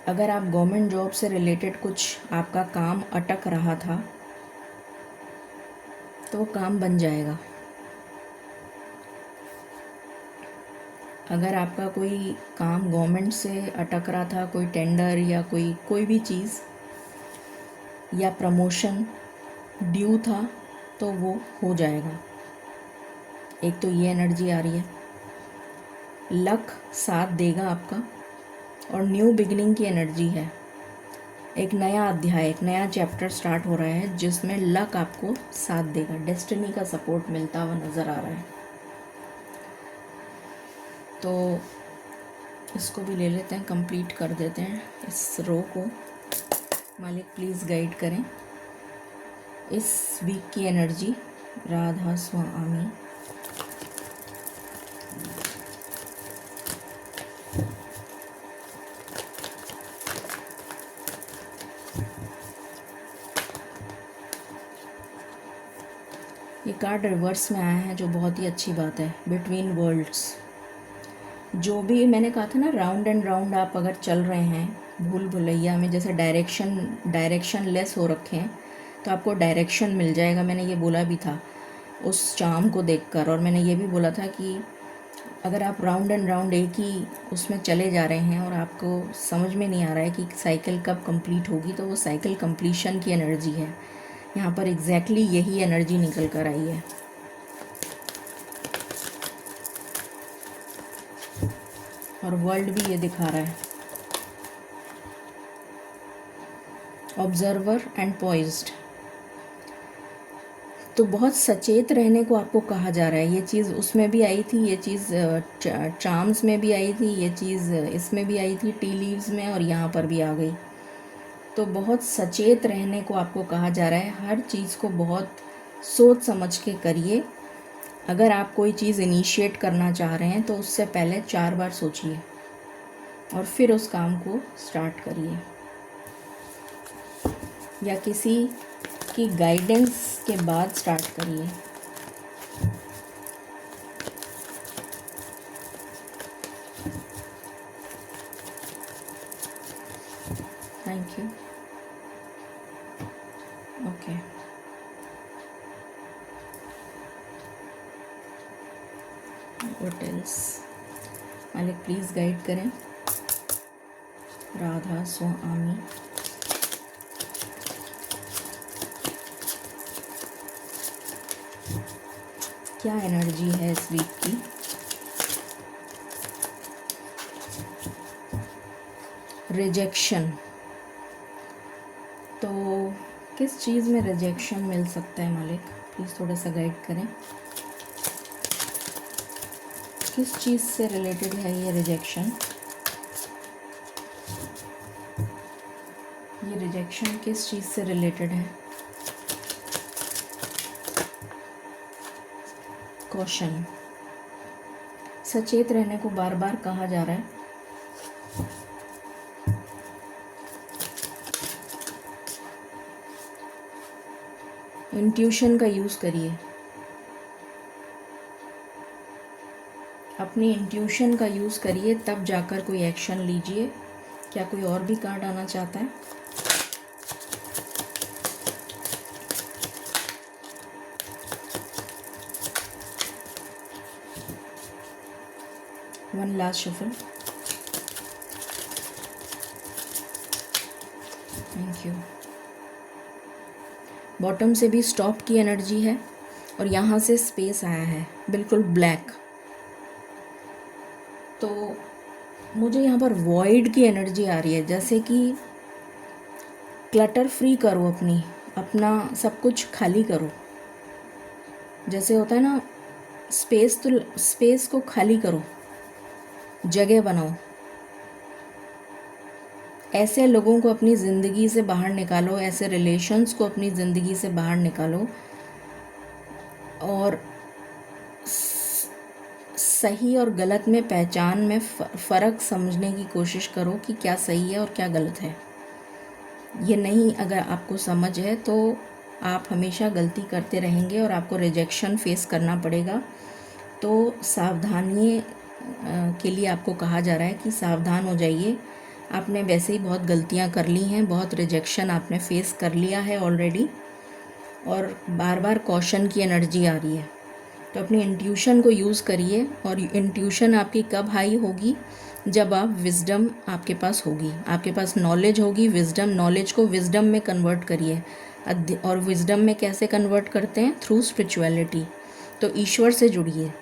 अगर आप गवर्नमेंट जॉब से रिलेटेड कुछ आपका काम अटक रहा था तो वो काम बन जाएगा। अगर आपका कोई काम गवर्नमेंट से अटक रहा था, कोई टेंडर या कोई भी चीज़ या प्रमोशन ड्यू था, तो वो हो जाएगा। एक तो ये एनर्जी आ रही है, लक साथ देगा आपका, और न्यू बिगिनिंग की एनर्जी है। एक नया अध्याय, एक नया चैप्टर स्टार्ट हो रहा है जिसमें लक आपको साथ देगा, डेस्टिनी का सपोर्ट मिलता हुआ नज़र आ रहा है। तो इसको भी ले लेते हैं, कंप्लीट कर देते हैं इस रो को। मालिक प्लीज़ गाइड करें इस वीक की एनर्जी। राधा स्वामी। ये कार्ड रिवर्स में आया है, जो बहुत ही अच्छी बात है। बिटवीन वर्ल्ड्स, जो भी मैंने कहा था ना, राउंड एंड राउंड आप अगर चल रहे हैं भूल भुलैया में, जैसे डायरेक्शन लेस हो रखे हैं, तो आपको डायरेक्शन मिल जाएगा। मैंने ये बोला भी था उस चार्म को देखकर, और मैंने ये भी बोला था कि अगर आप राउंड एंड राउंड एक ही उसमें चले जा रहे हैं और आपको समझ में नहीं आ रहा है कि साइकिल कब कंप्लीट होगी, तो वो साइकिल कंप्लीशन की एनर्जी है। यहाँ पर एग्जैक्टली यही एनर्जी निकल कर आई है। और वर्ल्ड भी ये दिखा रहा है, ऑब्जर्वर एंड पॉइज्ड। तो बहुत सचेत रहने को आपको कहा जा रहा है। ये चीज़ उसमें भी आई थी, ये चीज़ चार्म्स में भी आई थी, ये चीज़ इसमें भी आई थी, टी लीव्स में, और यहाँ पर भी आ गई। तो बहुत सचेत रहने को आपको कहा जा रहा है। हर चीज़ को बहुत सोच समझ के करिए। अगर आप कोई चीज़ इनिशिएट करना चाह रहे हैं तो उससे पहले 4 बार सोचिए और फिर उस काम को स्टार्ट करिए, या किसी की गाइडेंस के बाद स्टार्ट करिए। Thank you. Okay, what else? मालिक प्लीज़ गाइड करें। राधा स्वामी। क्या एनर्जी है इस वीक की? रिजेक्शन। तो किस चीज़ में रिजेक्शन मिल सकता है मालिक? प्लीज़ थोड़ा सा गाइड करें। किस चीज़ से रिलेटेड है ये रिजेक्शन? ये रिजेक्शन किस चीज़ से रिलेटेड है? क्वेश्चन। सचेत रहने को बार बार कहा जा रहा है। इंट्यूशन का यूज़ करिए, अपनी इंट्यूशन का यूज़ करिए, तब जाकर कोई एक्शन लीजिए। क्या कोई और भी कार्ड आना चाहता है? One last shuffle. Thank you. Bottom से भी स्टॉप की एनर्जी है और यहाँ से स्पेस आया है, बिल्कुल ब्लैक। तो मुझे यहाँ पर वॉइड की एनर्जी आ रही है, जैसे कि क्लटर फ्री करो, अपना सब कुछ खाली करो। जैसे होता है ना, स्पेस को खाली करो, जगह बनाओ। ऐसे लोगों को अपनी ज़िंदगी से बाहर निकालो, ऐसे रिलेशंस को अपनी ज़िंदगी से बाहर निकालो, और सही और गलत में पहचान में फ़र्क समझने की कोशिश करो कि क्या सही है और क्या गलत है। ये नहीं अगर आपको समझ है तो आप हमेशा गलती करते रहेंगे और आपको रिजेक्शन फेस करना पड़ेगा। तो सावधानी के लिए आपको कहा जा रहा है कि सावधान हो जाइए। आपने वैसे ही बहुत गलतियां कर ली हैं, बहुत रिजेक्शन आपने फेस कर लिया है ऑलरेडी, और बार बार कॉशन की एनर्जी आ रही है। तो अपनी इंट्यूशन को यूज़ करिए, और इंट्यूशन आपकी कब हाई होगी? जब आप विज़डम आपके पास होगी, आपके पास नॉलेज होगी, विज़डम, नॉलेज को विज़डम में कन्वर्ट करिए। और विज़डम में कैसे कन्वर्ट करते हैं? Through spirituality. तो ईश्वर से जुड़िए,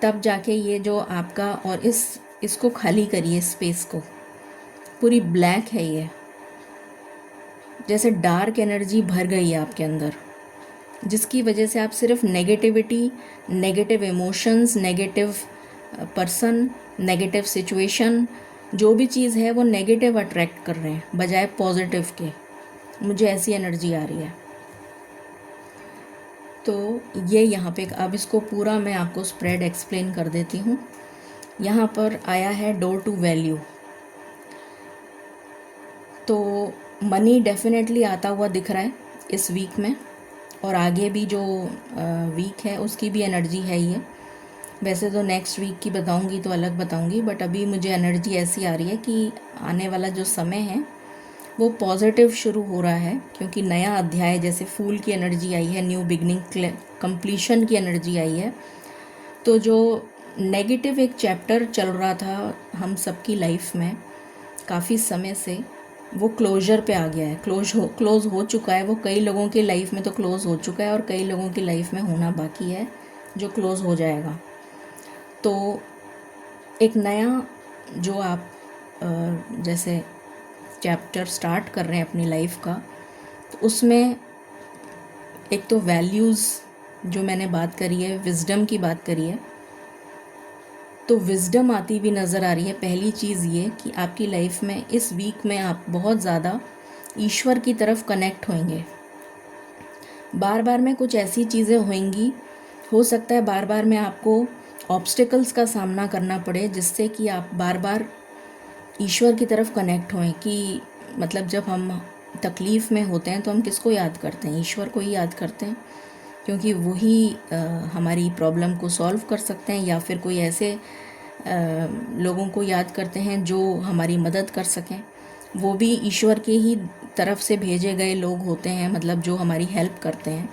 तब जाके ये जो आपका, और इसको खाली करिए, स्पेस को। पूरी ब्लैक है ये, जैसे डार्क एनर्जी भर गई है आपके अंदर, जिसकी वजह से आप सिर्फ negativity, negative emotions, negative person, negative situation, जो भी चीज़ है वो नेगेटिव अट्रैक्ट कर रहे हैं बजाय पॉजिटिव के। मुझे ऐसी एनर्जी आ रही है। तो ये यहाँ पे, अब इसको पूरा मैं आपको स्प्रेड एक्सप्लेन कर देती हूँ। यहाँ पर आया है डोर टू वैल्यू। तो मनी डेफिनेटली आता हुआ दिख रहा है इस वीक में, और आगे भी जो वीक है उसकी भी एनर्जी है ये। वैसे तो नेक्स्ट वीक की बताऊंगी तो अलग बताऊंगी, बट अभी मुझे एनर्जी ऐसी आ रही है कि आने वाला जो समय है वो पॉजिटिव शुरू हो रहा है, क्योंकि नया अध्याय, जैसे फूल की एनर्जी आई है, न्यू बिगनिंग, कंप्लीशन की एनर्जी आई है। तो जो नेगेटिव एक चैप्टर चल रहा था हम सबकी लाइफ में काफ़ी समय से, वो क्लोजर पे आ गया है, क्लोज हो चुका है। वो कई लोगों की लाइफ में तो क्लोज हो चुका है, और कई लोगों की लाइफ में होना बाकी है, जो क्लोज हो जाएगा। तो एक नया जो आप जैसे चैप्टर स्टार्ट कर रहे हैं अपनी लाइफ का, तो उसमें एक तो वैल्यूज़ जो मैंने बात करी है, विज़डम की बात करी है, तो विज़डम आती भी नज़र आ रही है। पहली चीज़ ये कि आपकी लाइफ में इस वीक में आप बहुत ज़्यादा ईश्वर की तरफ कनेक्ट होंगे। बार बार में कुछ ऐसी चीज़ें होंगी, हो सकता है बार बार में आपको ऑब्स्टिकल्स का सामना करना पड़े, जिससे कि आप बार बार ईश्वर की तरफ कनेक्ट होएं। कि मतलब जब हम तकलीफ़ में होते हैं तो हम किसको याद करते हैं? ईश्वर को ही याद करते हैं, क्योंकि वही हमारी प्रॉब्लम को सॉल्व कर सकते हैं, या फिर कोई ऐसे लोगों को याद करते हैं जो हमारी मदद कर सकें। वो भी ईश्वर के ही तरफ से भेजे गए लोग होते हैं, मतलब जो हमारी हेल्प करते हैं,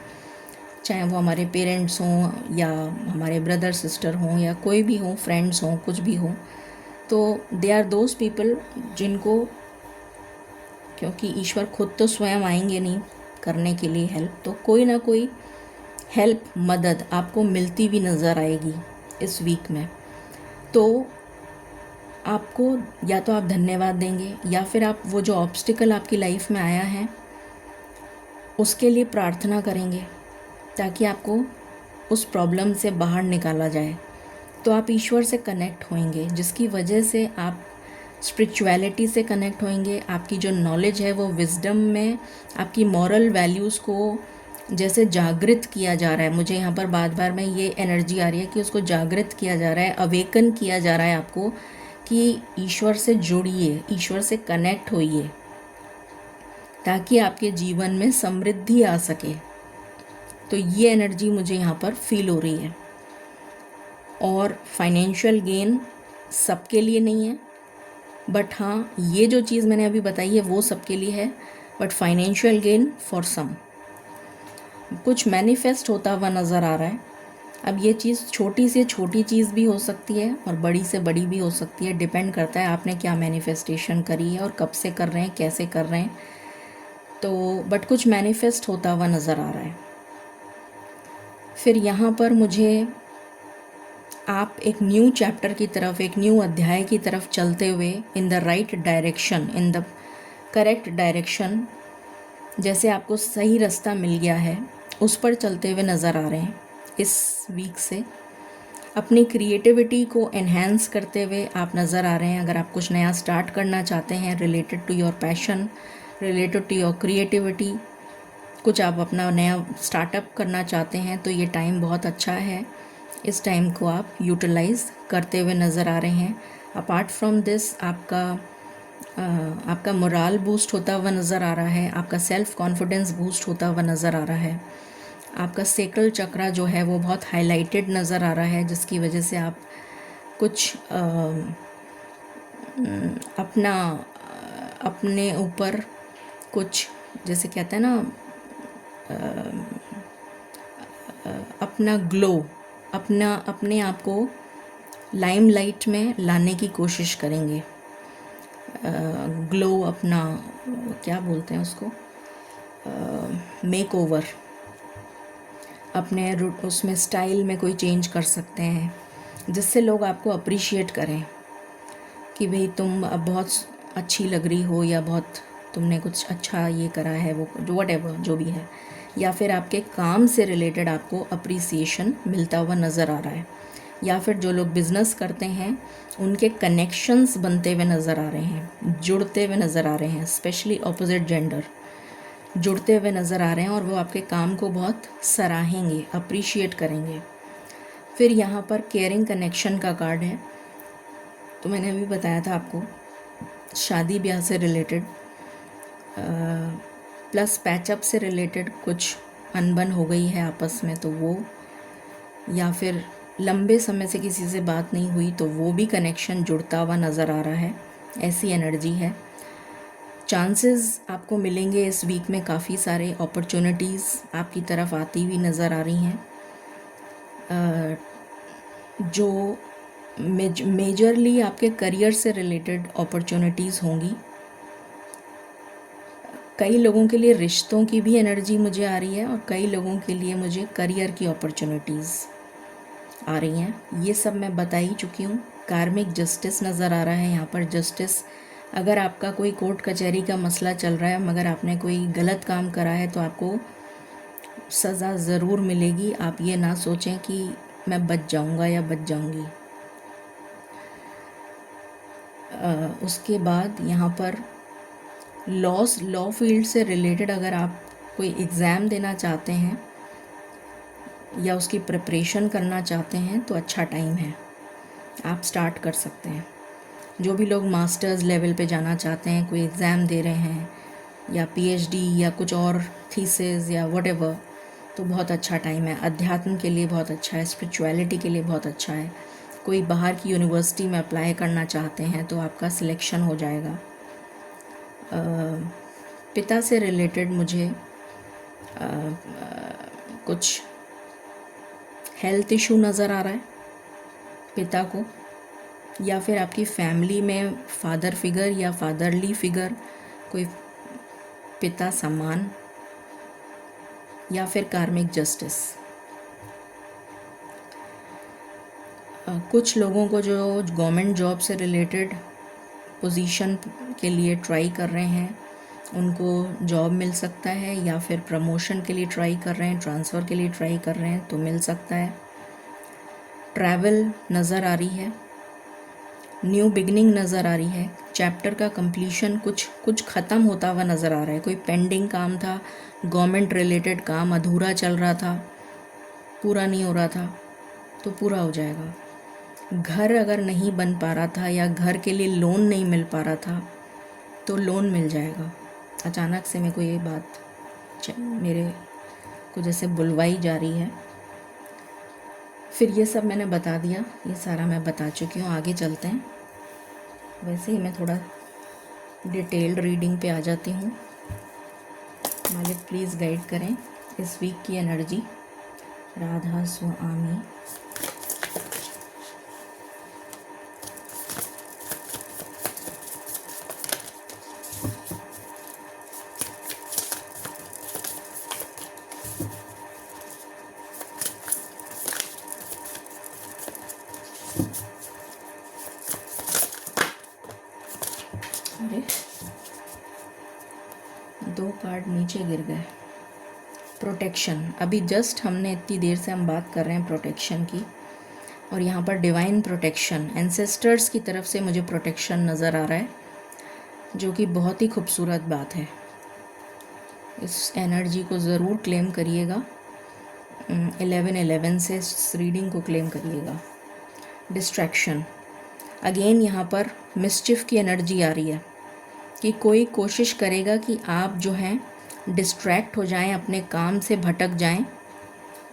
चाहे वो हमारे पेरेंट्स हों, या हमारे ब्रदर सिस्टर हों, या कोई भी हो, फ्रेंड्स हों, कुछ भी हो। तो दे आर दोज पीपल जिनको, क्योंकि ईश्वर खुद तो स्वयं आएंगे नहीं करने के लिए हेल्प, तो कोई ना कोई हेल्प, मदद आपको मिलती भी नज़र आएगी इस वीक में। तो आपको या तो आप धन्यवाद देंगे, या फिर आप वो जो ऑब्स्टिकल आपकी लाइफ में आया है उसके लिए प्रार्थना करेंगे, ताकि आपको उस प्रॉब्लम से बाहर निकाला जाए। तो आप ईश्वर से कनेक्ट होंगे, जिसकी वजह से आप स्पिरिचुअलिटी से कनेक्ट होंगे। आपकी जो नॉलेज है वो विज़डम में, आपकी मॉरल वैल्यूज़ को जैसे जागृत किया जा रहा है। मुझे यहाँ पर बार बार में ये एनर्जी आ रही है कि उसको जागृत किया जा रहा है, अवेकन किया जा रहा है आपको, कि ईश्वर से जुड़िए, ईश्वर से कनेक्ट होइए, ताकि आपके जीवन में समृद्धि आ सके। तो ये एनर्जी मुझे यहाँ पर फील हो रही है। और फाइनेंशियल गेन सबके लिए नहीं है, बट हाँ, ये जो चीज़ मैंने अभी बताई है वो सबके लिए है, but financial gain for some. कुछ मैनिफेस्ट होता हुआ नज़र आ रहा है। अब ये चीज़ छोटी से छोटी चीज़ भी हो सकती है, और बड़ी से बड़ी भी हो सकती है। डिपेंड करता है आपने क्या मैनिफेस्टेशन करी है, और कब से कर रहे हैं, कैसे कर रहे हैं। तो बट कुछ मैनिफेस्ट होता हुआ नज़र आ रहा है। फिर यहाँ पर मुझे आप एक न्यू चैप्टर की तरफ, एक न्यू अध्याय की तरफ चलते हुए, in the right direction, in the correct direction, जैसे आपको सही रास्ता मिल गया है, उस पर चलते हुए नज़र आ रहे हैं इस वीक से। अपनी क्रिएटिविटी को एनहेंस करते हुए आप नज़र आ रहे हैं। अगर आप कुछ नया स्टार्ट करना चाहते हैं related to your passion, related to your creativity, कुछ आप अपना नया स्टार्टअप करना चाहते हैं, तो ये टाइम बहुत अच्छा है। इस टाइम को आप यूटिलाइज़ करते हुए नज़र आ रहे हैं। अपार्ट फ्रॉम दिस, आपका मोराल बूस्ट होता हुआ नज़र आ रहा है, आपका सेल्फ कॉन्फिडेंस बूस्ट होता हुआ नज़र आ रहा है, आपका सेक्रल चक्रा जो है वो बहुत हाईलाइटेड नज़र आ रहा है, जिसकी वजह से आप कुछ अपने ऊपर कुछ, जैसे कहते हैं ना, अपना ग्लो, अपने आप को लाइमलाइट में लाने की कोशिश करेंगे। ग्लो अपना, क्या बोलते हैं उसको, मेक ओवर, अपने उसमें स्टाइल में कोई चेंज कर सकते हैं जिससे लोग आपको अप्रिशिएट करें कि भाई तुम अब बहुत अच्छी लग रही हो, या बहुत तुमने कुछ अच्छा ये करा है, वो जो व्हाटएवर जो भी है, या फिर आपके काम से रिलेटेड आपको अप्रिसिएशन मिलता हुआ नज़र आ रहा है, या फिर जो लोग बिज़नेस करते हैं उनके कनेक्शंस बनते हुए नज़र आ रहे हैं, जुड़ते हुए नज़र आ रहे हैं, स्पेशली ऑपोजिट जेंडर जुड़ते हुए नज़र आ रहे हैं, और वो आपके काम को बहुत सराहेंगे, अप्रिशिएट करेंगे। फिर यहाँ पर केयरिंग कनेक्शन का कार्ड है, तो मैंने अभी बताया था आपको, शादी ब्याह से रिलेटेड प्लस पैचअप से रिलेटेड कुछ अनबन हो गई है आपस में, तो वो, या फिर लंबे समय से किसी से बात नहीं हुई तो वो भी कनेक्शन जुड़ता हुआ नज़र आ रहा है, ऐसी एनर्जी है। चांसेस आपको मिलेंगे इस वीक में, काफ़ी सारे अपॉर्चुनिटीज़ आपकी तरफ आती हुई नज़र आ रही हैं, जो मेजरली आपके करियर से रिलेटेड अपॉर्चुनिटीज़ होंगी। कई लोगों के लिए रिश्तों की भी एनर्जी मुझे आ रही है, और कई लोगों के लिए मुझे करियर की अपॉर्चुनिटीज़ आ रही हैं। ये सब मैं बता ही चुकी हूँ। कार्मिक जस्टिस नज़र आ रहा है यहाँ पर। जस्टिस, अगर आपका कोई कोर्ट कचहरी का मसला चल रहा है मगर आपने कोई गलत काम करा है तो आपको सज़ा ज़रूर मिलेगी। आप ये ना सोचें कि मैं बच जाऊँगा या बच जाऊँगी। उसके बाद यहाँ पर लॉ फील्ड से रिलेटेड अगर आप कोई एग्ज़ाम देना चाहते हैं या उसकी प्रिपरेशन करना चाहते हैं तो अच्छा टाइम है, आप स्टार्ट कर सकते हैं। जो भी लोग मास्टर्स लेवल पे जाना चाहते हैं, कोई एग्ज़ाम दे रहे हैं या पीएचडी या कुछ और थीसिस या व्हाटएवर, तो बहुत अच्छा टाइम है। अध्यात्म के लिए बहुत अच्छा है, स्पिरिचुअलिटी के लिए बहुत अच्छा है। कोई बाहर की यूनिवर्सिटी में अप्लाई करना चाहते हैं तो आपका सिलेक्शन हो जाएगा। पिता से रिलेटेड मुझे कुछ हेल्थ इशू नज़र आ रहा है पिता को, या फिर आपकी फैमिली में फादर फिगर या फादरली फिगर, कोई पिता समान, या फिर कार्मिक जस्टिस। कुछ लोगों को जो गवर्नमेंट जॉब से रिलेटेड पोजीशन के लिए ट्राई कर रहे हैं उनको जॉब मिल सकता है, या फिर प्रमोशन के लिए ट्राई कर रहे हैं, ट्रांसफ़र के लिए ट्राई कर रहे हैं तो मिल सकता है। ट्रैवल नज़र आ रही है, न्यू बिगनिंग नज़र आ रही है, चैप्टर का कंप्लीशन, कुछ ख़त्म होता हुआ नज़र आ रहा है। कोई पेंडिंग काम था, गवर्नमेंट रिलेटेड काम अधूरा चल रहा था, पूरा नहीं हो रहा था, तो पूरा हो जाएगा। घर अगर नहीं बन पा रहा था या घर के लिए लोन नहीं मिल पा रहा था तो लोन मिल जाएगा। अचानक से मेरे को ये बात मेरे को जैसे बुलवाई जा रही है। फिर ये सब मैंने बता दिया, ये सारा मैं बता चुकी हूँ। आगे चलते हैं। वैसे ही मैं थोड़ा डिटेल्ड रीडिंग पे आ जाती हूँ। मालिक प्लीज़ गाइड करें इस वीक की एनर्जी। राधा स्वामी। अरे 2 कार्ड नीचे गिर गए। प्रोटेक्शन, अभी जस्ट हमने इतनी देर से हम बात कर रहे हैं प्रोटेक्शन की, और यहाँ पर डिवाइन प्रोटेक्शन, एंसेस्टर्स की तरफ से मुझे प्रोटेक्शन नज़र आ रहा है, जो कि बहुत ही खूबसूरत बात है। इस एनर्जी को ज़रूर क्लेम करिएगा। 11/11 से इस रीडिंग को क्लेम करिएगा। डिस्ट्रैक्शन, अगेन यहाँ पर मिसचिफ की एनर्जी आ रही है कि कोई कोशिश करेगा कि आप जो हैं डिस्ट्रैक्ट हो जाएं, अपने काम से भटक जाएं,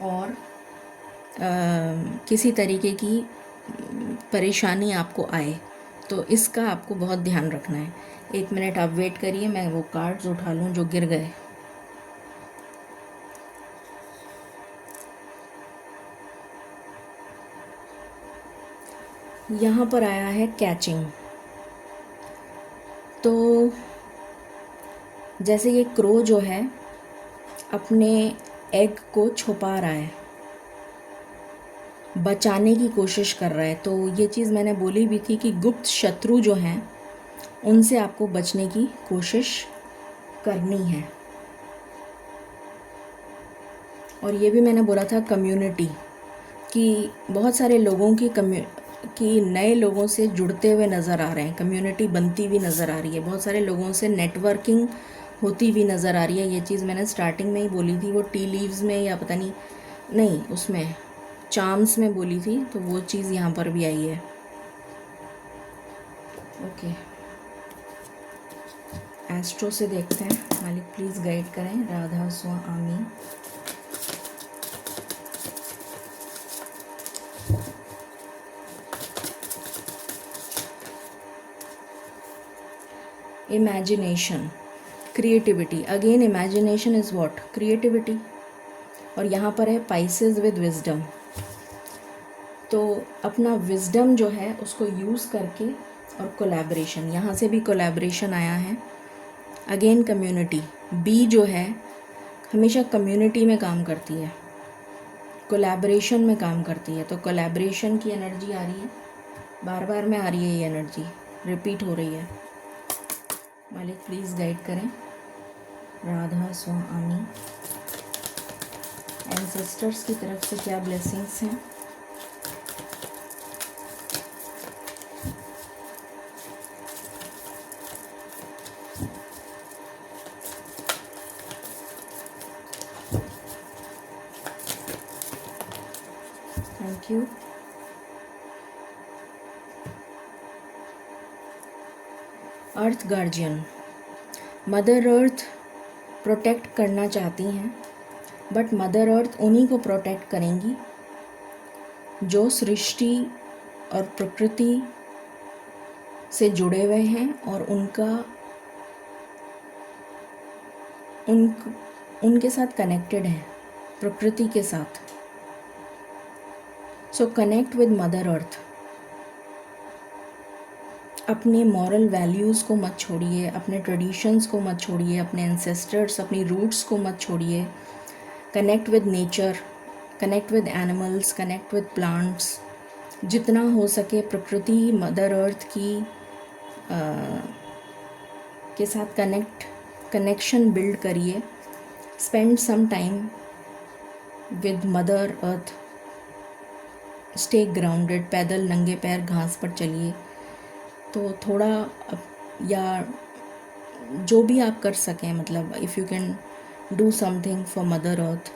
और किसी तरीके की परेशानी आपको आए, तो इसका आपको बहुत ध्यान रखना है। 1 मिनट आप वेट करिए, मैं वो कार्ड्स उठा लूँ जो गिर गए। यहाँ पर आया है कैचिंग। तो जैसे ये क्रो जो है अपने एग को छुपा रहा है, बचाने की कोशिश कर रहा है। तो ये चीज़ मैंने बोली भी थी कि गुप्त शत्रु जो हैं उनसे आपको बचने की कोशिश करनी है। और ये भी मैंने बोला था कम्युनिटी कि बहुत सारे लोगों की नए लोगों से जुड़ते हुए नज़र आ रहे हैं, कम्युनिटी बनती हुई नज़र आ रही है, बहुत सारे लोगों से नेटवर्किंग होती हुई नज़र आ रही है। ये चीज़ मैंने स्टार्टिंग में ही बोली थी, वो टी लीव्स में या पता नहीं उसमें चार्म्स में बोली थी, तो वो चीज़ यहाँ पर भी आई है। ओके, एस्ट्रो से देखते हैं। मालिक प्लीज़ गाइड करें। Radha Swami. Imagination, creativity. Again imagination is what? Creativity. और यहाँ पर है पाइसेस विद विजडम। तो अपना विजडम जो है उसको यूज़ करके, और कोलैबोरेशन, यहाँ से भी कोलैबोरेशन आया है। अगेन कम्युनिटी, बी जो है हमेशा कम्युनिटी में काम करती है, कोलैबोरेशन में काम करती है। तो कोलैबोरेशन की एनर्जी आ रही है, बार बार में आ रही है, ये एनर्जी रिपीट हो रही है। मालिक प्लीज़ गाइड करें। राधा स्वामी। एंसेस्टर्स की तरफ से क्या ब्लेसिंग्स हैं? Thank you. Earth guardian, mother earth protect करना चाहती हैं, बट मदर अर्थ उन्हीं को प्रोटेक्ट करेंगी जो सृष्टि और प्रकृति से जुड़े हुए हैं और उनके साथ कनेक्टेड हैं, प्रकृति के साथ। सो कनेक्ट विद मदर अर्थ। अपने मॉरल वैल्यूज़ को मत छोड़िए, अपने ट्रेडिशंस को मत छोड़िए, अपने एंसेस्टर्स, अपनी रूट्स को मत छोड़िए। Connect with nature, connect with animals, connect with plants. जितना हो सके प्रकृति, मदर अर्थ के साथ कनेक्शन बिल्ड करिए। Spend some time with mother earth. Stay grounded. पैदल नंगे पैर घास पर चलिए। तो थोड़ा या जो भी आप कर सकें, मतलब if you can do something for mother earth,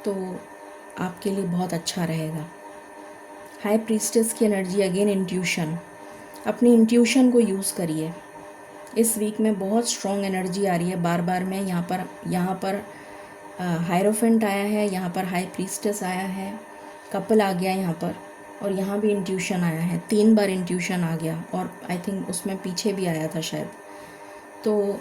तो आपके लिए बहुत अच्छा रहेगा। हाई प्रीस्टेस की एनर्जी अगेन इंट्यूशन। अपनी इंट्यूशन को यूज़ करिए। इस वीक में बहुत स्ट्रॉन्ग एनर्जी आ रही है बार बार में। यहाँ पर हायरोफेंट आया है, यहाँ पर हाई प्रीस्टेस आया है, कपल आ गया यहाँ पर, और यहाँ भी इंट्यूशन आया है। 3 बार इंट्यूशन आ गया, और आई थिंक उसमें पीछे भी आया था शायद। तो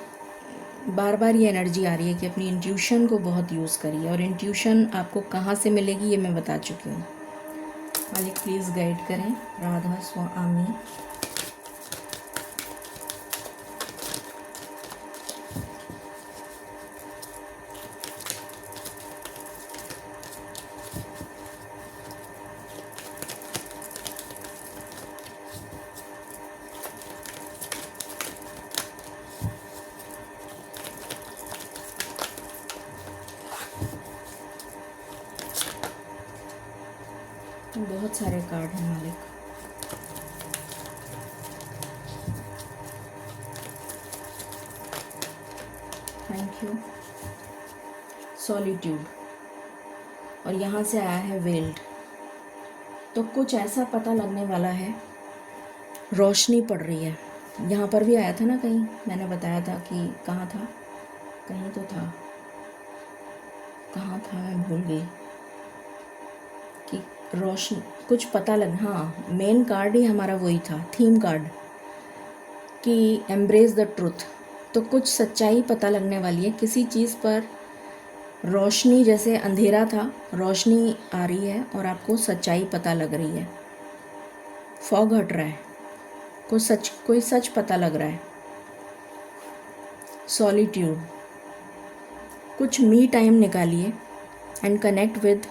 बार बार ये एनर्जी आ रही है कि अपनी इंट्यूशन को बहुत यूज़ करिए। और इंट्यूशन आपको कहाँ से मिलेगी ये मैं बता चुकी हूँ। मालिक प्लीज़ गाइड करें। राधा स्वामी। बहुत सारे कार्ड हैं मालिक। Thank you. सॉलिट्यूड, और यहाँ से आया है वेल्ड। तो कुछ ऐसा पता लगने वाला है, रोशनी पड़ रही है। यहाँ पर भी आया था ना कहीं, मैंने बताया था कि कहाँ था, कहीं तो था, कहाँ था मैं भूल गई कि रोशनी कुछ पता लग। हाँ, मेन कार्ड ही हमारा वही था, थीम कार्ड, कि एम्ब्रेस द ट्रुथ। तो कुछ सच्चाई पता लगने वाली है किसी चीज़ पर। रोशनी, जैसे अंधेरा था, रोशनी आ रही है और आपको सच्चाई पता लग रही है। फॉग हट रहा है, कोई सच पता लग रहा है। सॉलिट्यूड, कुछ मी टाइम निकालिए and connect with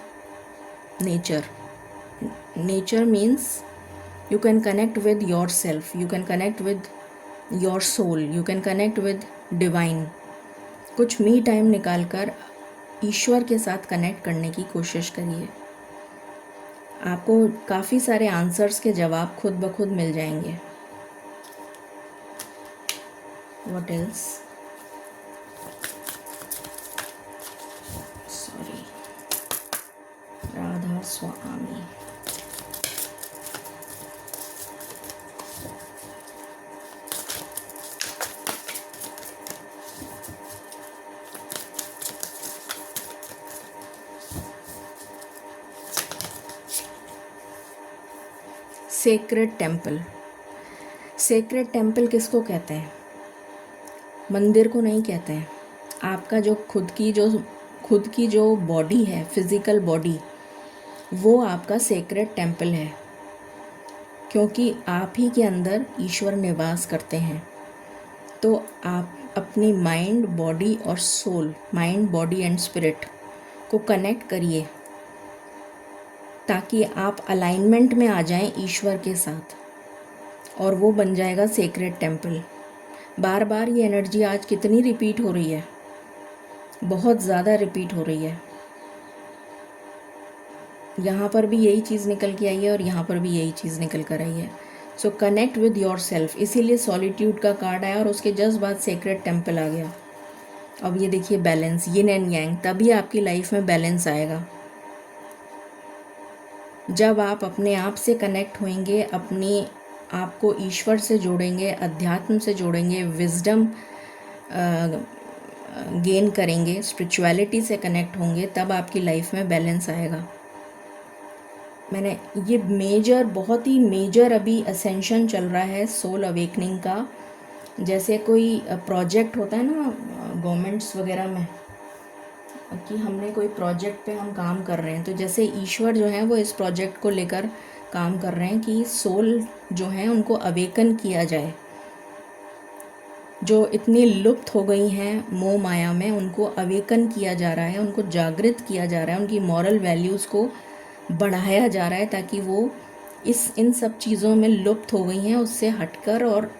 nature. Nature means you can connect with yourself, you can connect with your soul, you can connect with divine। कुछ मी टाइम निकाल कर ईश्वर के साथ कनेक्ट करने की कोशिश करिए। आपको काफ़ी सारे आंसर्स के जवाब खुद ब खुद मिल जाएंगे। What else? Sorry, Radha Swami. Sacred temple. Sacred temple किसको कहते हैं? मंदिर को नहीं कहते हैं। आपका जो खुद की जो बॉडी है, फिजिकल बॉडी, वो आपका सेक्रेड टेम्पल है, क्योंकि आप ही के अंदर ईश्वर निवास करते हैं। तो आप अपनी माइंड, बॉडी और soul, mind, body and spirit को कनेक्ट करिए ताकि आप अलाइनमेंट में आ जाएं ईश्वर के साथ, और वो बन जाएगा सेक्रेड टेम्पल। बार बार ये एनर्जी आज कितनी रिपीट हो रही है, बहुत ज़्यादा रिपीट हो रही है। यहाँ पर भी यही चीज़ निकल के आई है और यहाँ पर भी यही चीज़ निकल कर आई है। सो कनेक्ट विद योर सेल्फ, इसीलिए सॉलिट्यूड का कार्ड आया और उसके जस्ट बाद सेक्रेड टेम्पल आ गया। अब ये देखिए बैलेंस, यिन एंड यांग, तभी आपकी लाइफ में बैलेंस आएगा। जब आप अपने आप से कनेक्ट होंगे, अपने आप को ईश्वर से जोड़ेंगे, अध्यात्म से जोड़ेंगे, विजडम गेन करेंगे, स्पिरिचुअलिटी से कनेक्ट होंगे, तब आपकी लाइफ में बैलेंस आएगा। मैंने ये बहुत ही मेजर अभी असेंशन चल रहा है सोल अवेकनिंग का। जैसे कोई प्रोजेक्ट होता है ना गवर्नमेंट्स वगैरह में, कि हमने कोई प्रोजेक्ट पे हम काम कर रहे हैं, तो जैसे ईश्वर जो है वो इस प्रोजेक्ट को लेकर काम कर रहे हैं कि सोल जो है उनको अवेकन किया जाए, जो इतनी लुप्त हो गई हैं मोह माया में, उनको अवेकन किया जा रहा है, उनको जागृत किया जा रहा है, उनकी मॉरल वैल्यूज़ को बढ़ाया जा रहा है, ताकि वो इन सब चीज़ों में लुप्त हो गई हैं उससे हटकर, और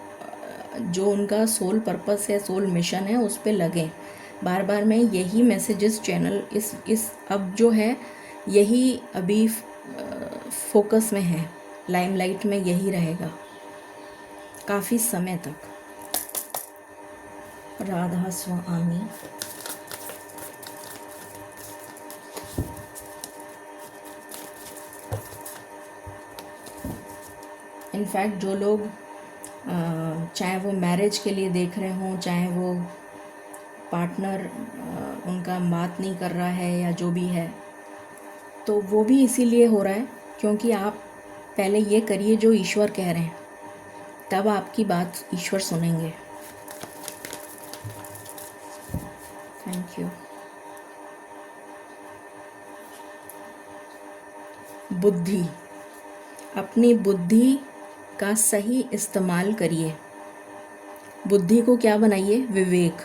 जो उनका सोल पर्पस है, सोल मिशन है, उस पे लगें। बार बार मैं यही मैसेजेस चैनल इस अब जो है यही अभी फोकस में है, लाइमलाइट में यही रहेगा काफ़ी समय तक। राधा स्वामी। इनफैक्ट जो लोग चाहे वो मैरिज के लिए देख रहे हों, चाहे वो पार्टनर उनका बात नहीं कर रहा है या जो भी है, तो वो भी इसीलिए हो रहा है क्योंकि आप पहले ये करिए जो ईश्वर कह रहे हैं, तब आपकी बात ईश्वर सुनेंगे। Thank you. बुद्धि, अपनी बुद्धि का सही इस्तेमाल करिए। बुद्धि को क्या बनाइए? विवेक।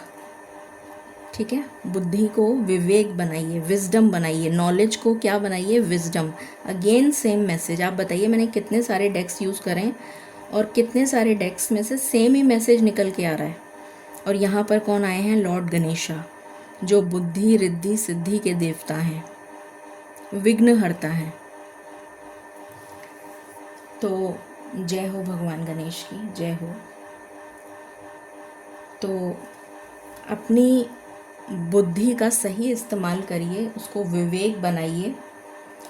ठीक है, बुद्धि को विवेक बनाइए, विजडम बनाइए। नॉलेज को क्या बनाइए? विजडम। Again same message. आप बताइए मैंने कितने सारे डेक्स यूज़ करें और कितने सारे डेक्स में से सेम ही मैसेज निकल के आ रहा है। और यहाँ पर कौन आए हैं? लॉर्ड गणेशा, जो बुद्धि रिद्धि सिद्धि के देवता हैं, विघ्नहर्ता हैं। तो जय हो भगवान गणेश की, जय हो। तो अपनी बुद्धि का सही इस्तेमाल करिए, उसको विवेक बनाइए,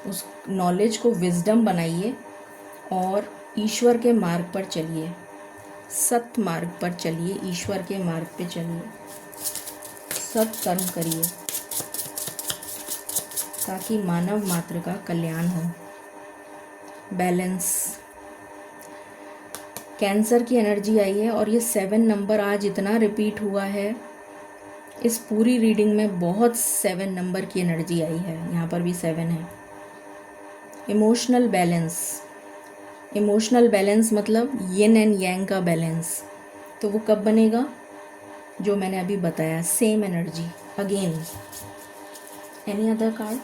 उस नॉलेज को विजडम बनाइए और ईश्वर के मार्ग पर चलिए, सत्य मार्ग पर चलिए, ईश्वर के मार्ग पे चलिए, सत्य कर्म करिए ताकि मानव मात्र का कल्याण हो। बैलेंस। कैंसर की एनर्जी आई है और ये 7 नंबर आज इतना रिपीट हुआ है। इस पूरी रीडिंग में बहुत 7 नंबर की एनर्जी आई है, यहाँ पर भी 7 है। Emotional balance. इमोशनल बैलेंस मतलब यिन एंड यांग का बैलेंस, तो वो कब बनेगा? जो मैंने अभी बताया, same energy again. Any other card?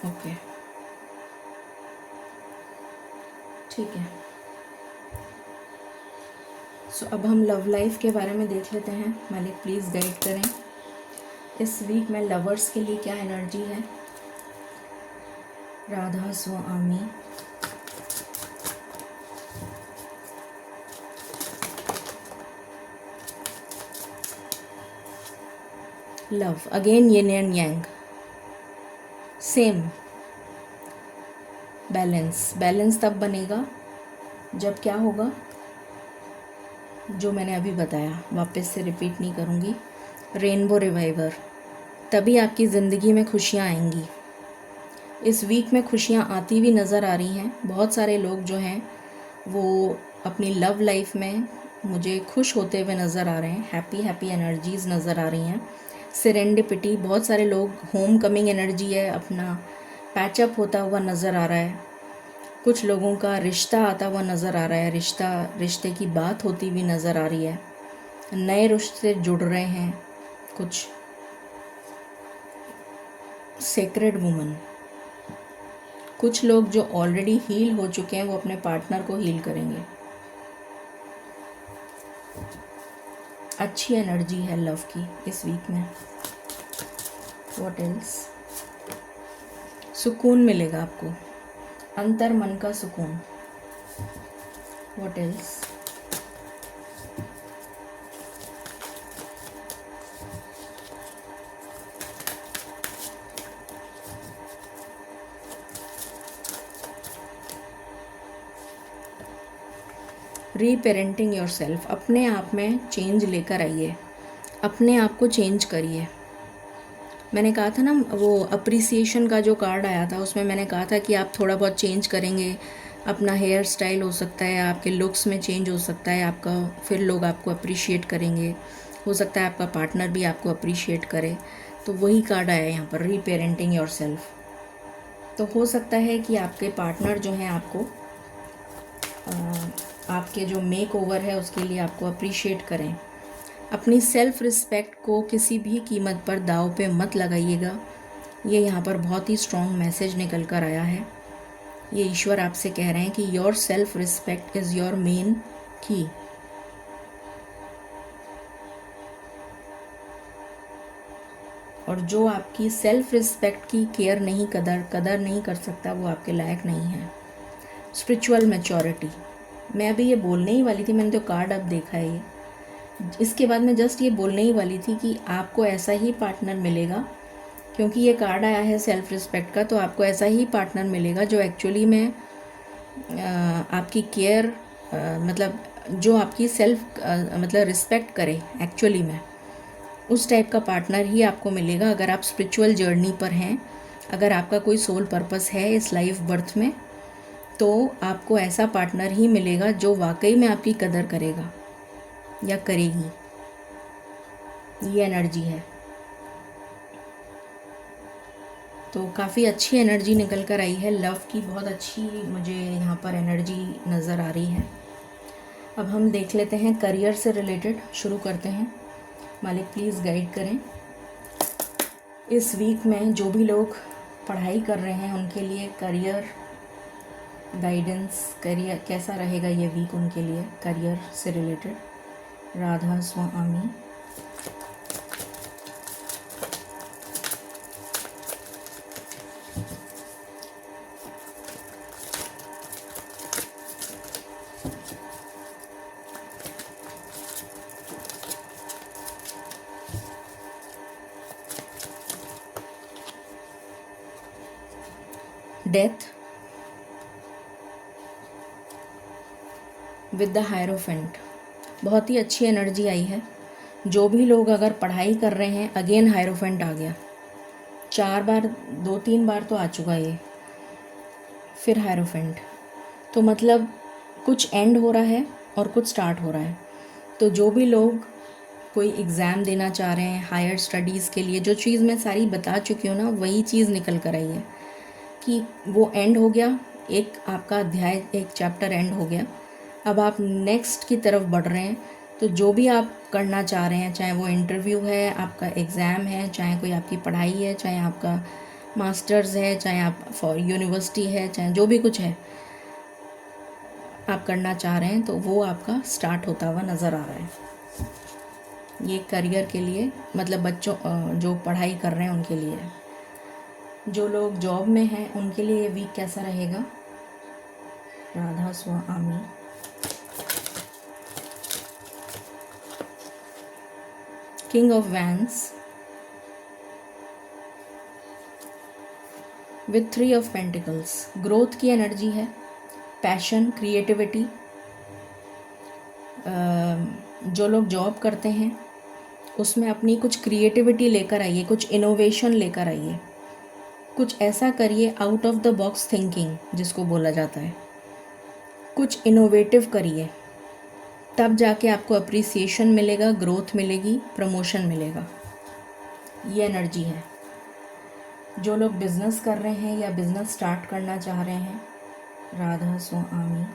Okay, ठीक है। सो अब हम लव लाइफ के बारे में देख लेते हैं। मालिक प्लीज़ गाइड करें इस वीक में लवर्स के लिए क्या एनर्जी है। Radha Swami, love again yin and yang, same balance. Balance तब बनेगा जब क्या होगा? जो मैंने अभी बताया, वापस से रिपीट नहीं करूँगी। रेनबो रिवाइवर, तभी आपकी ज़िंदगी में खुशियाँ आएंगी। इस वीक में खुशियाँ आती हुई नज़र आ रही हैं। बहुत सारे लोग जो हैं वो अपनी लव लाइफ में मुझे खुश होते हुए नज़र आ रहे हैं। हैप्पी हैप्पी एनर्जीज़ नज़र आ रही हैं। सेरेंडिपिटी, बहुत सारे लोग होम कमिंग एनर्जी है, अपना पैचअप होता हुआ नज़र आ रहा है। कुछ लोगों का रिश्ता आता हुआ नज़र आ रहा है, रिश्ते की बात होती हुई नज़र आ रही है। नए रिश्ते जुड़ रहे हैं। कुछ सेक्रेड वुमन, कुछ लोग जो ऑलरेडी हील हो चुके हैं वो अपने पार्टनर को हील करेंगे। अच्छी एनर्जी है लव की इस वीक में। What else? सुकून मिलेगा आपको, अंतर मन का सुकून। What else? रीपेरेंटिंग योरसेल्फ, अपने आप में चेंज लेकर आइए, अपने आप को चेंज करिए। मैंने कहा था ना, वो अप्रिसिएशन का जो कार्ड आया था उसमें मैंने कहा था कि आप थोड़ा बहुत चेंज करेंगे। अपना हेयर स्टाइल हो सकता है, आपके लुक्स में चेंज हो सकता है आपका, फिर लोग आपको अप्रिशिएट करेंगे। हो सकता है आपका पार्टनर भी आपको अप्रिशिएट करे। तो वही कार्ड आया यहाँ पर, रीपेरेंटिंग योरसेल्फ। तो हो सकता है कि आपके पार्टनर जो हैं आपको आपके जो मेक ओवर है उसके लिए आपको अप्रिशिएट करें। अपनी सेल्फ़ रिस्पेक्ट को किसी भी कीमत पर दाव पे मत लगाइएगा। ये यहाँ पर बहुत ही स्ट्रॉन्ग मैसेज निकल कर आया है। ये ईश्वर आपसे कह रहे हैं कि your self respect is your main की। और जो आपकी सेल्फ़ रिस्पेक्ट की केयर नहीं, कदर नहीं कर सकता, वो आपके लायक नहीं है। स्पिरिचुअल मैच्योरिटी, मैं अभी ये बोलने ही वाली थी, मैंने तो कार्ड अब देखा है ये। इसके बाद मैं जस्ट ये बोलने ही वाली थी कि आपको ऐसा ही पार्टनर मिलेगा, क्योंकि ये कार्ड आया है सेल्फ़ रिस्पेक्ट का, तो आपको ऐसा ही पार्टनर मिलेगा जो एक्चुअली में आपकी केयर, मतलब जो आपकी सेल्फ मतलब रिस्पेक्ट करे एक्चुअली में, उस टाइप का पार्टनर ही आपको मिलेगा। अगर आप स्पिरिचुअल जर्नी पर हैं, अगर आपका कोई सोल पर्पस है इस लाइफ बर्थ में, तो आपको ऐसा पार्टनर ही मिलेगा जो वाकई में आपकी कदर करेगा या करेगी। ये एनर्जी है। तो काफ़ी अच्छी एनर्जी निकल कर आई है लव की, बहुत अच्छी मुझे यहाँ पर एनर्जी नज़र आ रही है। अब हम देख लेते हैं करियर से रिलेटेड, शुरू करते हैं। मालिक प्लीज़ गाइड करें इस वीक में जो भी लोग पढ़ाई कर रहे हैं उनके लिए करियर गाइडेंस, करियर कैसा रहेगा ये वीक उनके लिए करियर से related. Radha Swami, death with the hierophant, बहुत ही अच्छी एनर्जी आई है। जो भी लोग अगर पढ़ाई कर रहे हैं, अगेन हायरोफेंट आ गया 4 बार, 2-3 बार तो आ चुका है ये, फिर हायरोफेंट। तो मतलब कुछ एंड हो रहा है और कुछ स्टार्ट हो रहा है। तो जो भी लोग कोई एग्ज़ाम देना चाह रहे हैं हायर स्टडीज़ के लिए, जो चीज़ मैं सारी बता चुकी हूँ ना, वही चीज़ निकल कर आई है कि वो एंड हो गया, एक आपका अध्याय, एक चैप्टर एंड हो गया। अब आप नेक्स्ट की तरफ बढ़ रहे हैं। तो जो भी आप करना चाह रहे हैं, चाहे वो इंटरव्यू है, आपका एग्ज़ाम है, चाहे कोई आपकी पढ़ाई है, चाहे आपका मास्टर्स है, चाहे आप फॉर यूनिवर्सिटी है, चाहे जो भी कुछ है आप करना चाह रहे हैं, तो वो आपका स्टार्ट होता हुआ नज़र आ रहा है। ये करियर के लिए, मतलब बच्चों जो पढ़ाई कर रहे हैं उनके लिए। जो लोग जॉब में हैं उनके लिए ये वीक कैसा रहेगा? Radha Swami. King of wands with 3 of pentacles. Growth की एनर्जी है, पैशन, क्रिएटिविटी। जो लोग जॉब करते हैं उसमें अपनी कुछ क्रिएटिविटी लेकर आइए, कुछ इनोवेशन लेकर आइए, कुछ ऐसा करिए out of the box thinking जिसको बोला जाता है। कुछ इनोवेटिव करिए, तब जाके आपको अप्रिसिएशन मिलेगा, ग्रोथ मिलेगी, प्रमोशन मिलेगा। ये एनर्जी है। जो लोग बिज़नेस कर रहे हैं या बिज़नेस स्टार्ट करना चाह रहे हैं, Radha Swami.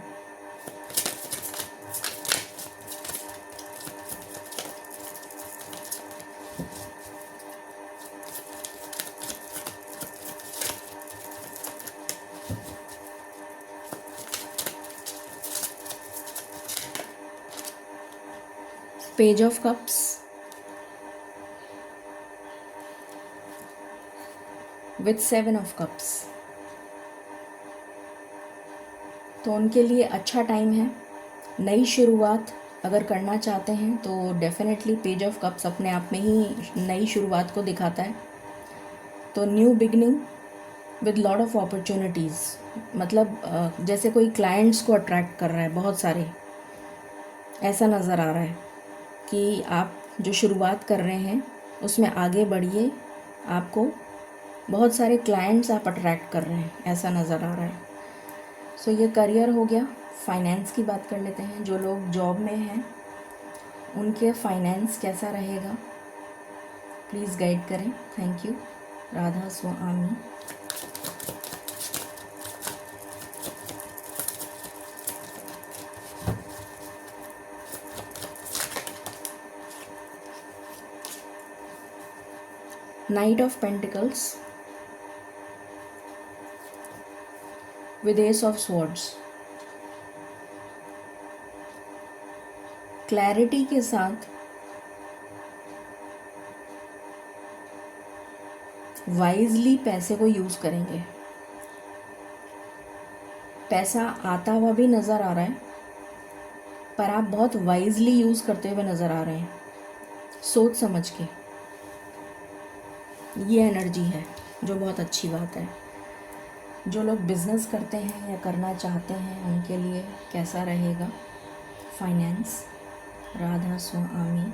Page of cups with 7 of cups. तो उनके लिए अच्छा टाइम है। नई शुरुआत अगर करना चाहते हैं तो डेफिनेटली पेज ऑफ कप्स अपने आप में ही नई शुरुआत को दिखाता है। तो new beginning with lot of opportunities, मतलब जैसे कोई क्लाइंट्स को अट्रैक्ट कर रहा है, बहुत सारे ऐसा नज़र आ रहा है कि आप जो शुरुआत कर रहे हैं उसमें आगे बढ़िए, आपको बहुत सारे क्लाइंट्स आप अट्रैक्ट कर रहे हैं, ऐसा नज़र आ रहा है। सो ये करियर हो गया। फाइनेंस की बात कर लेते हैं। जो लोग जॉब में हैं उनके फाइनेंस कैसा रहेगा, प्लीज़ गाइड करें। Thank you. Radha Swami. Knight of pentacles with S of swords. Clarity के साथ वाइजली पैसे को यूज़ करेंगे। पैसा आता हुआ भी नज़र आ रहा है, पर आप बहुत वाइजली यूज़ करते हुए नज़र आ रहे हैं, सोच समझ के। ये एनर्जी है जो बहुत अच्छी बात है। जो लोग बिज़नेस करते हैं या करना चाहते हैं उनके लिए कैसा रहेगा finance? Radha Swami.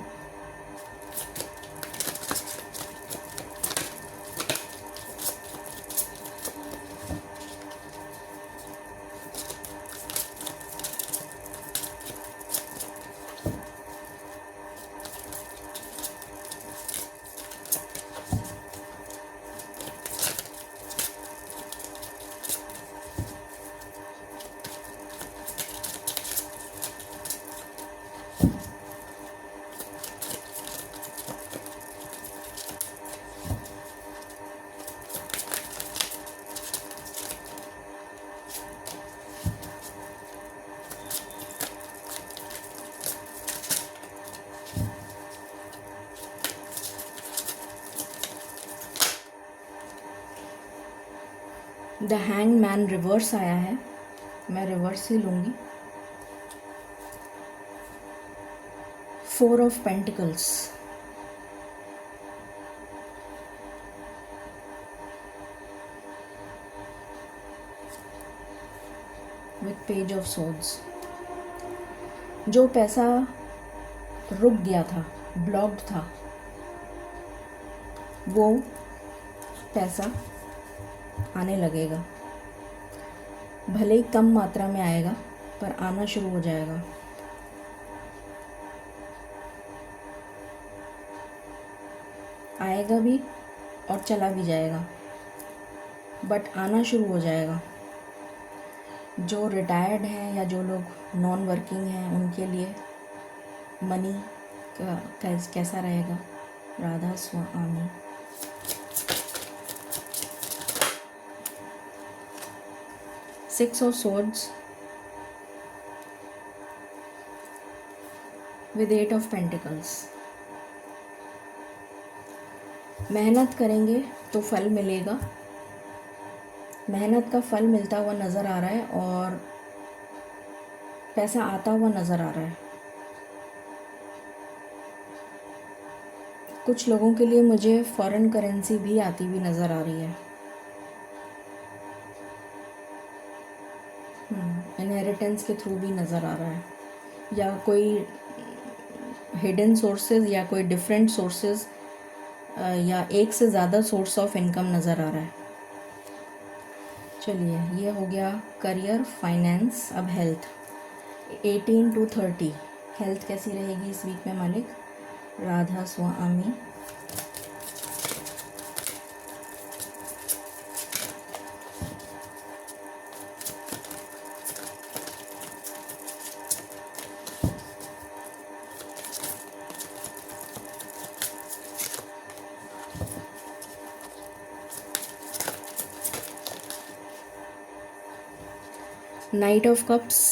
The hang man reverse आया है, मैं रिवर्स ही लूँगी। 4 of pentacles. With page of swords. जो पैसा रुक गया था, ब्लॉक्ड था, वो पैसा आने लगेगा। भले ही कम मात्रा में आएगा, पर आना शुरू हो जाएगा। आएगा भी और चला भी जाएगा, बट आना शुरू हो जाएगा। जो रिटायर्ड हैं या जो लोग नॉन वर्किंग हैं उनके लिए मनी का कैसा रहेगा। Radha Swami. Six of swords with eight of pentacles. मेहनत करेंगे तो फल मिलेगा, मेहनत का फल मिलता हुआ नज़र आ रहा है और पैसा आता हुआ नज़र आ रहा है। कुछ लोगों के लिए मुझे फॉरेन करेंसी भी आती हुई नज़र आ रही है। इनहेरिटेंस के थ्रू भी नज़र आ रहा है, या कोई हिडन सोर्सेज या कोई डिफरेंट सोर्सेज या एक से ज़्यादा सोर्स ऑफ इनकम नज़र आ रहा है। चलिए, ये हो गया करियर, फाइनेंस। अब हेल्थ 18 to 30। हेल्थ कैसी रहेगी इस वीक में मालिक। Radha Swami. Knight of cups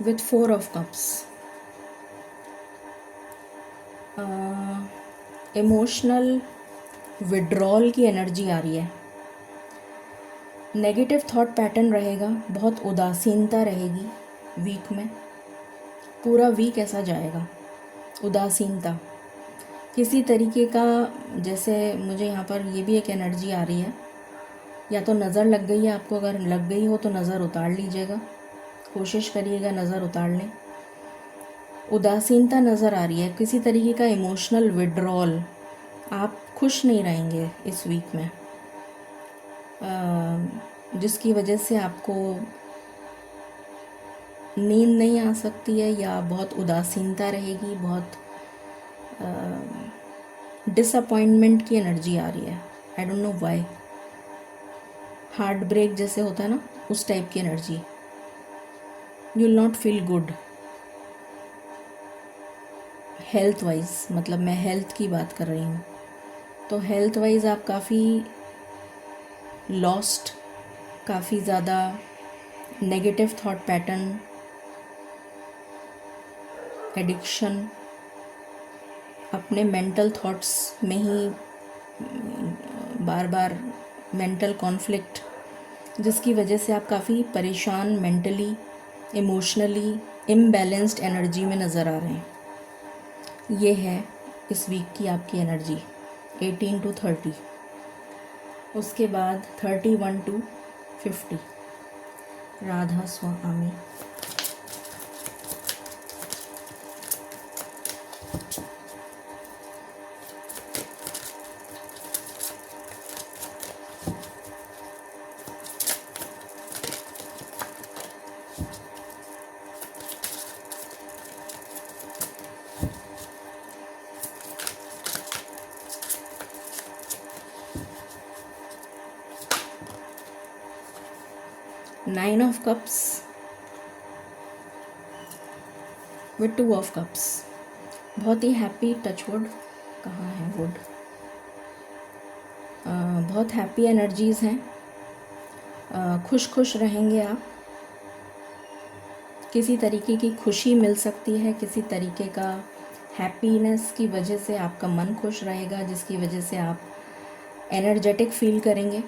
with 4 of cups। Emotional withdrawal की एनर्जी आ रही है। नेगेटिव थॉट पैटर्न रहेगा, बहुत उदासीनता रहेगी वीक में। पूरा वीक ऐसा जाएगा, उदासीनता किसी तरीके का। जैसे मुझे यहाँ पर ये भी एक एनर्जी आ रही है, या तो नज़र लग गई है आपको, अगर लग गई हो तो नज़र उतार लीजिएगा, कोशिश करिएगा नज़र उतार लें। उदासीनता नज़र आ रही है, किसी तरीके का इमोशनल विड्रॉल। आप खुश नहीं रहेंगे इस वीक में, जिसकी वजह से आपको नींद नहीं आ सकती है, या बहुत उदासीनता रहेगी, बहुत डिसअपॉइंटमेंट की एनर्जी आ रही है। I don't know why. Heartbreak जैसे होता है ना, उस टाइप की energy. You will not feel good health wise, मतलब मैं हेल्थ की बात कर रही हूँ। तो हेल्थ वाइज आप काफ़ी लॉस्ट, काफ़ी ज़्यादा नेगेटिव थॉट पैटर्न, एडिक्शन, अपने मेंटल थॉट्स में ही बार बार मेंटल कॉन्फ्लिक्ट, जिसकी वजह से आप काफ़ी परेशान, मेंटली इमोशनली इम्बैलेंस्ड एनर्जी में नज़र आ रहे हैं। ये है इस वीक की आपकी एनर्जी 18 to 30। उसके बाद 31 to 50। Radha Swami. Nine of cups with 2 of cups. बहुत ही हैप्पी, टचवुड। कहाँ है वुड? बहुत हैप्पी एनर्जीज़ हैं। खुश खुश रहेंगे आप। किसी तरीके की खुशी मिल सकती है, किसी तरीके का हैप्पीनेस की वजह से आपका मन खुश रहेगा, जिसकी वजह से आप एनर्जेटिक फील करेंगे।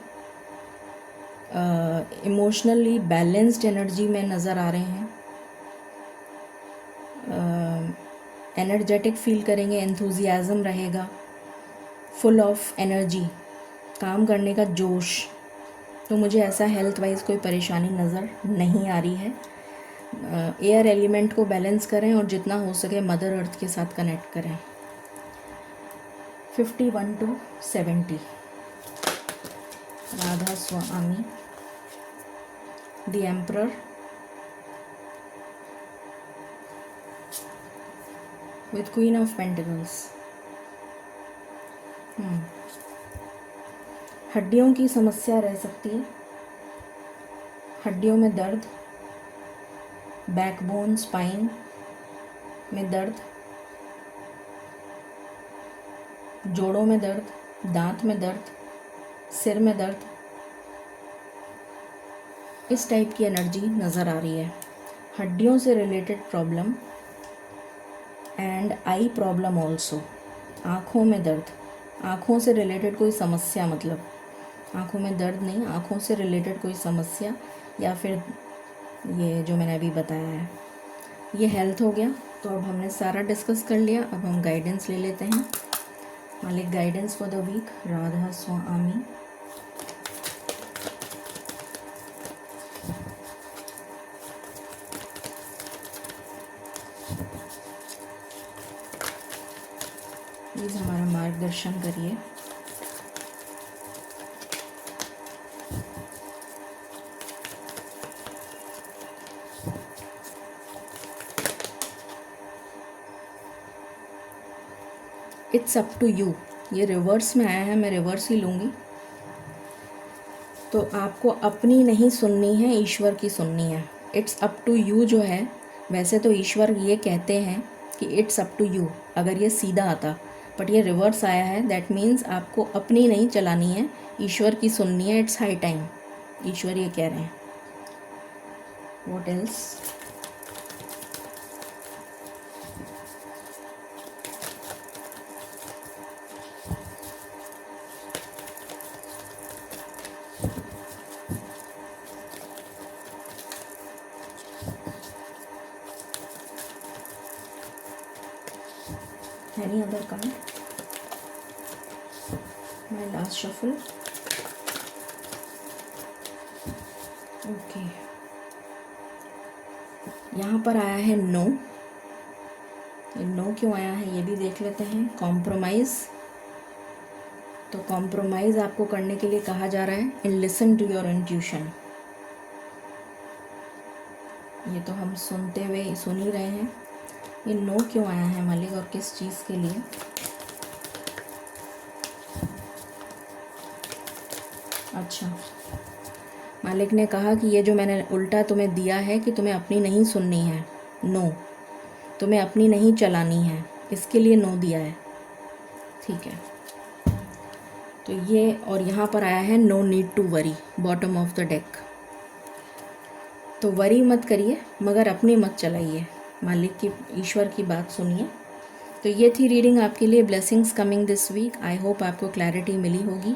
इमोशनली बैलेंस्ड एनर्जी में नज़र आ रहे हैं। एनर्जेटिक फील करेंगे, एंथुजियाज़म रहेगा, फुल ऑफ एनर्जी, काम करने का जोश। तो मुझे ऐसा हेल्थ वाइज कोई परेशानी नज़र नहीं आ रही है। एयर एलिमेंट को बैलेंस करें और जितना हो सके मदर अर्थ के साथ कनेक्ट करें। 51 to 70। Radha Swami. The emperor. With queen of pentacles. हड्डियों की समस्या रह सकती है, हड्डियों में दर्द, बैकबोन स्पाइन में दर्द, जोड़ों में दर्द, दांत में दर्द, सिर में दर्द, इस टाइप की एनर्जी नज़र आ रही है। हड्डियों से related problem and I problem also. आँखों में दर्द, आँखों से रिलेटेड कोई समस्या, मतलब आँखों में दर्द नहीं, आँखों से रिलेटेड कोई समस्या, या फिर ये जो मैंने अभी बताया है। ये हेल्थ हो गया। तो अब हमने सारा डिस्कस कर लिया, अब हम गाइडेंस ले लेते हैं। मालिक guidance for the week, Radha Swami. Please हमारा मार्गदर्शन करिए। It's up to you. ये रिवर्स में आया है, मैं रिवर्स ही लूँगी। तो आपको अपनी नहीं सुननी है, ईश्वर की सुननी है। इट्स अप टू यू जो है, वैसे तो ईश्वर ये कहते हैं कि इट्स अप टू यू, अगर ये सीधा आता, बट ये रिवर्स आया है। दैट मीन्स आपको अपनी नहीं चलानी है, ईश्वर की सुननी है। इट्स हाई टाइम, ईश्वर ये कह रहे हैं। What else? Any other card? My last shuffle. Okay. यहाँ पर आया है नो। ये नो क्यों आया है ये भी देख लेते हैं। कॉम्प्रोमाइज़। तो कॉम्प्रोमाइज़ आपको करने के लिए कहा जा रहा है and listen to your intuition. ये तो हम सुनते हुए सुन ही रहे हैं। ये नो क्यों आया है मालिक, और किस चीज़ के लिए? अच्छा, मालिक ने कहा कि ये जो मैंने उल्टा तुम्हें दिया है कि तुम्हें अपनी नहीं सुननी है, नो, तुम्हें अपनी नहीं चलानी है, इसके लिए नो दिया है। ठीक है, तो ये, और यहाँ पर आया है no need to worry, bottom of the deck. तो वरी मत करिए, मगर अपनी मत चलाइए, मालिक की, ईश्वर की बात सुनिए। तो ये थी रीडिंग आपके लिए। Blessings coming this week. I hope आपको क्लैरिटी मिली होगी।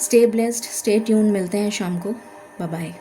Stay blessed, stay tune. मिलते हैं शाम को। Bye bye.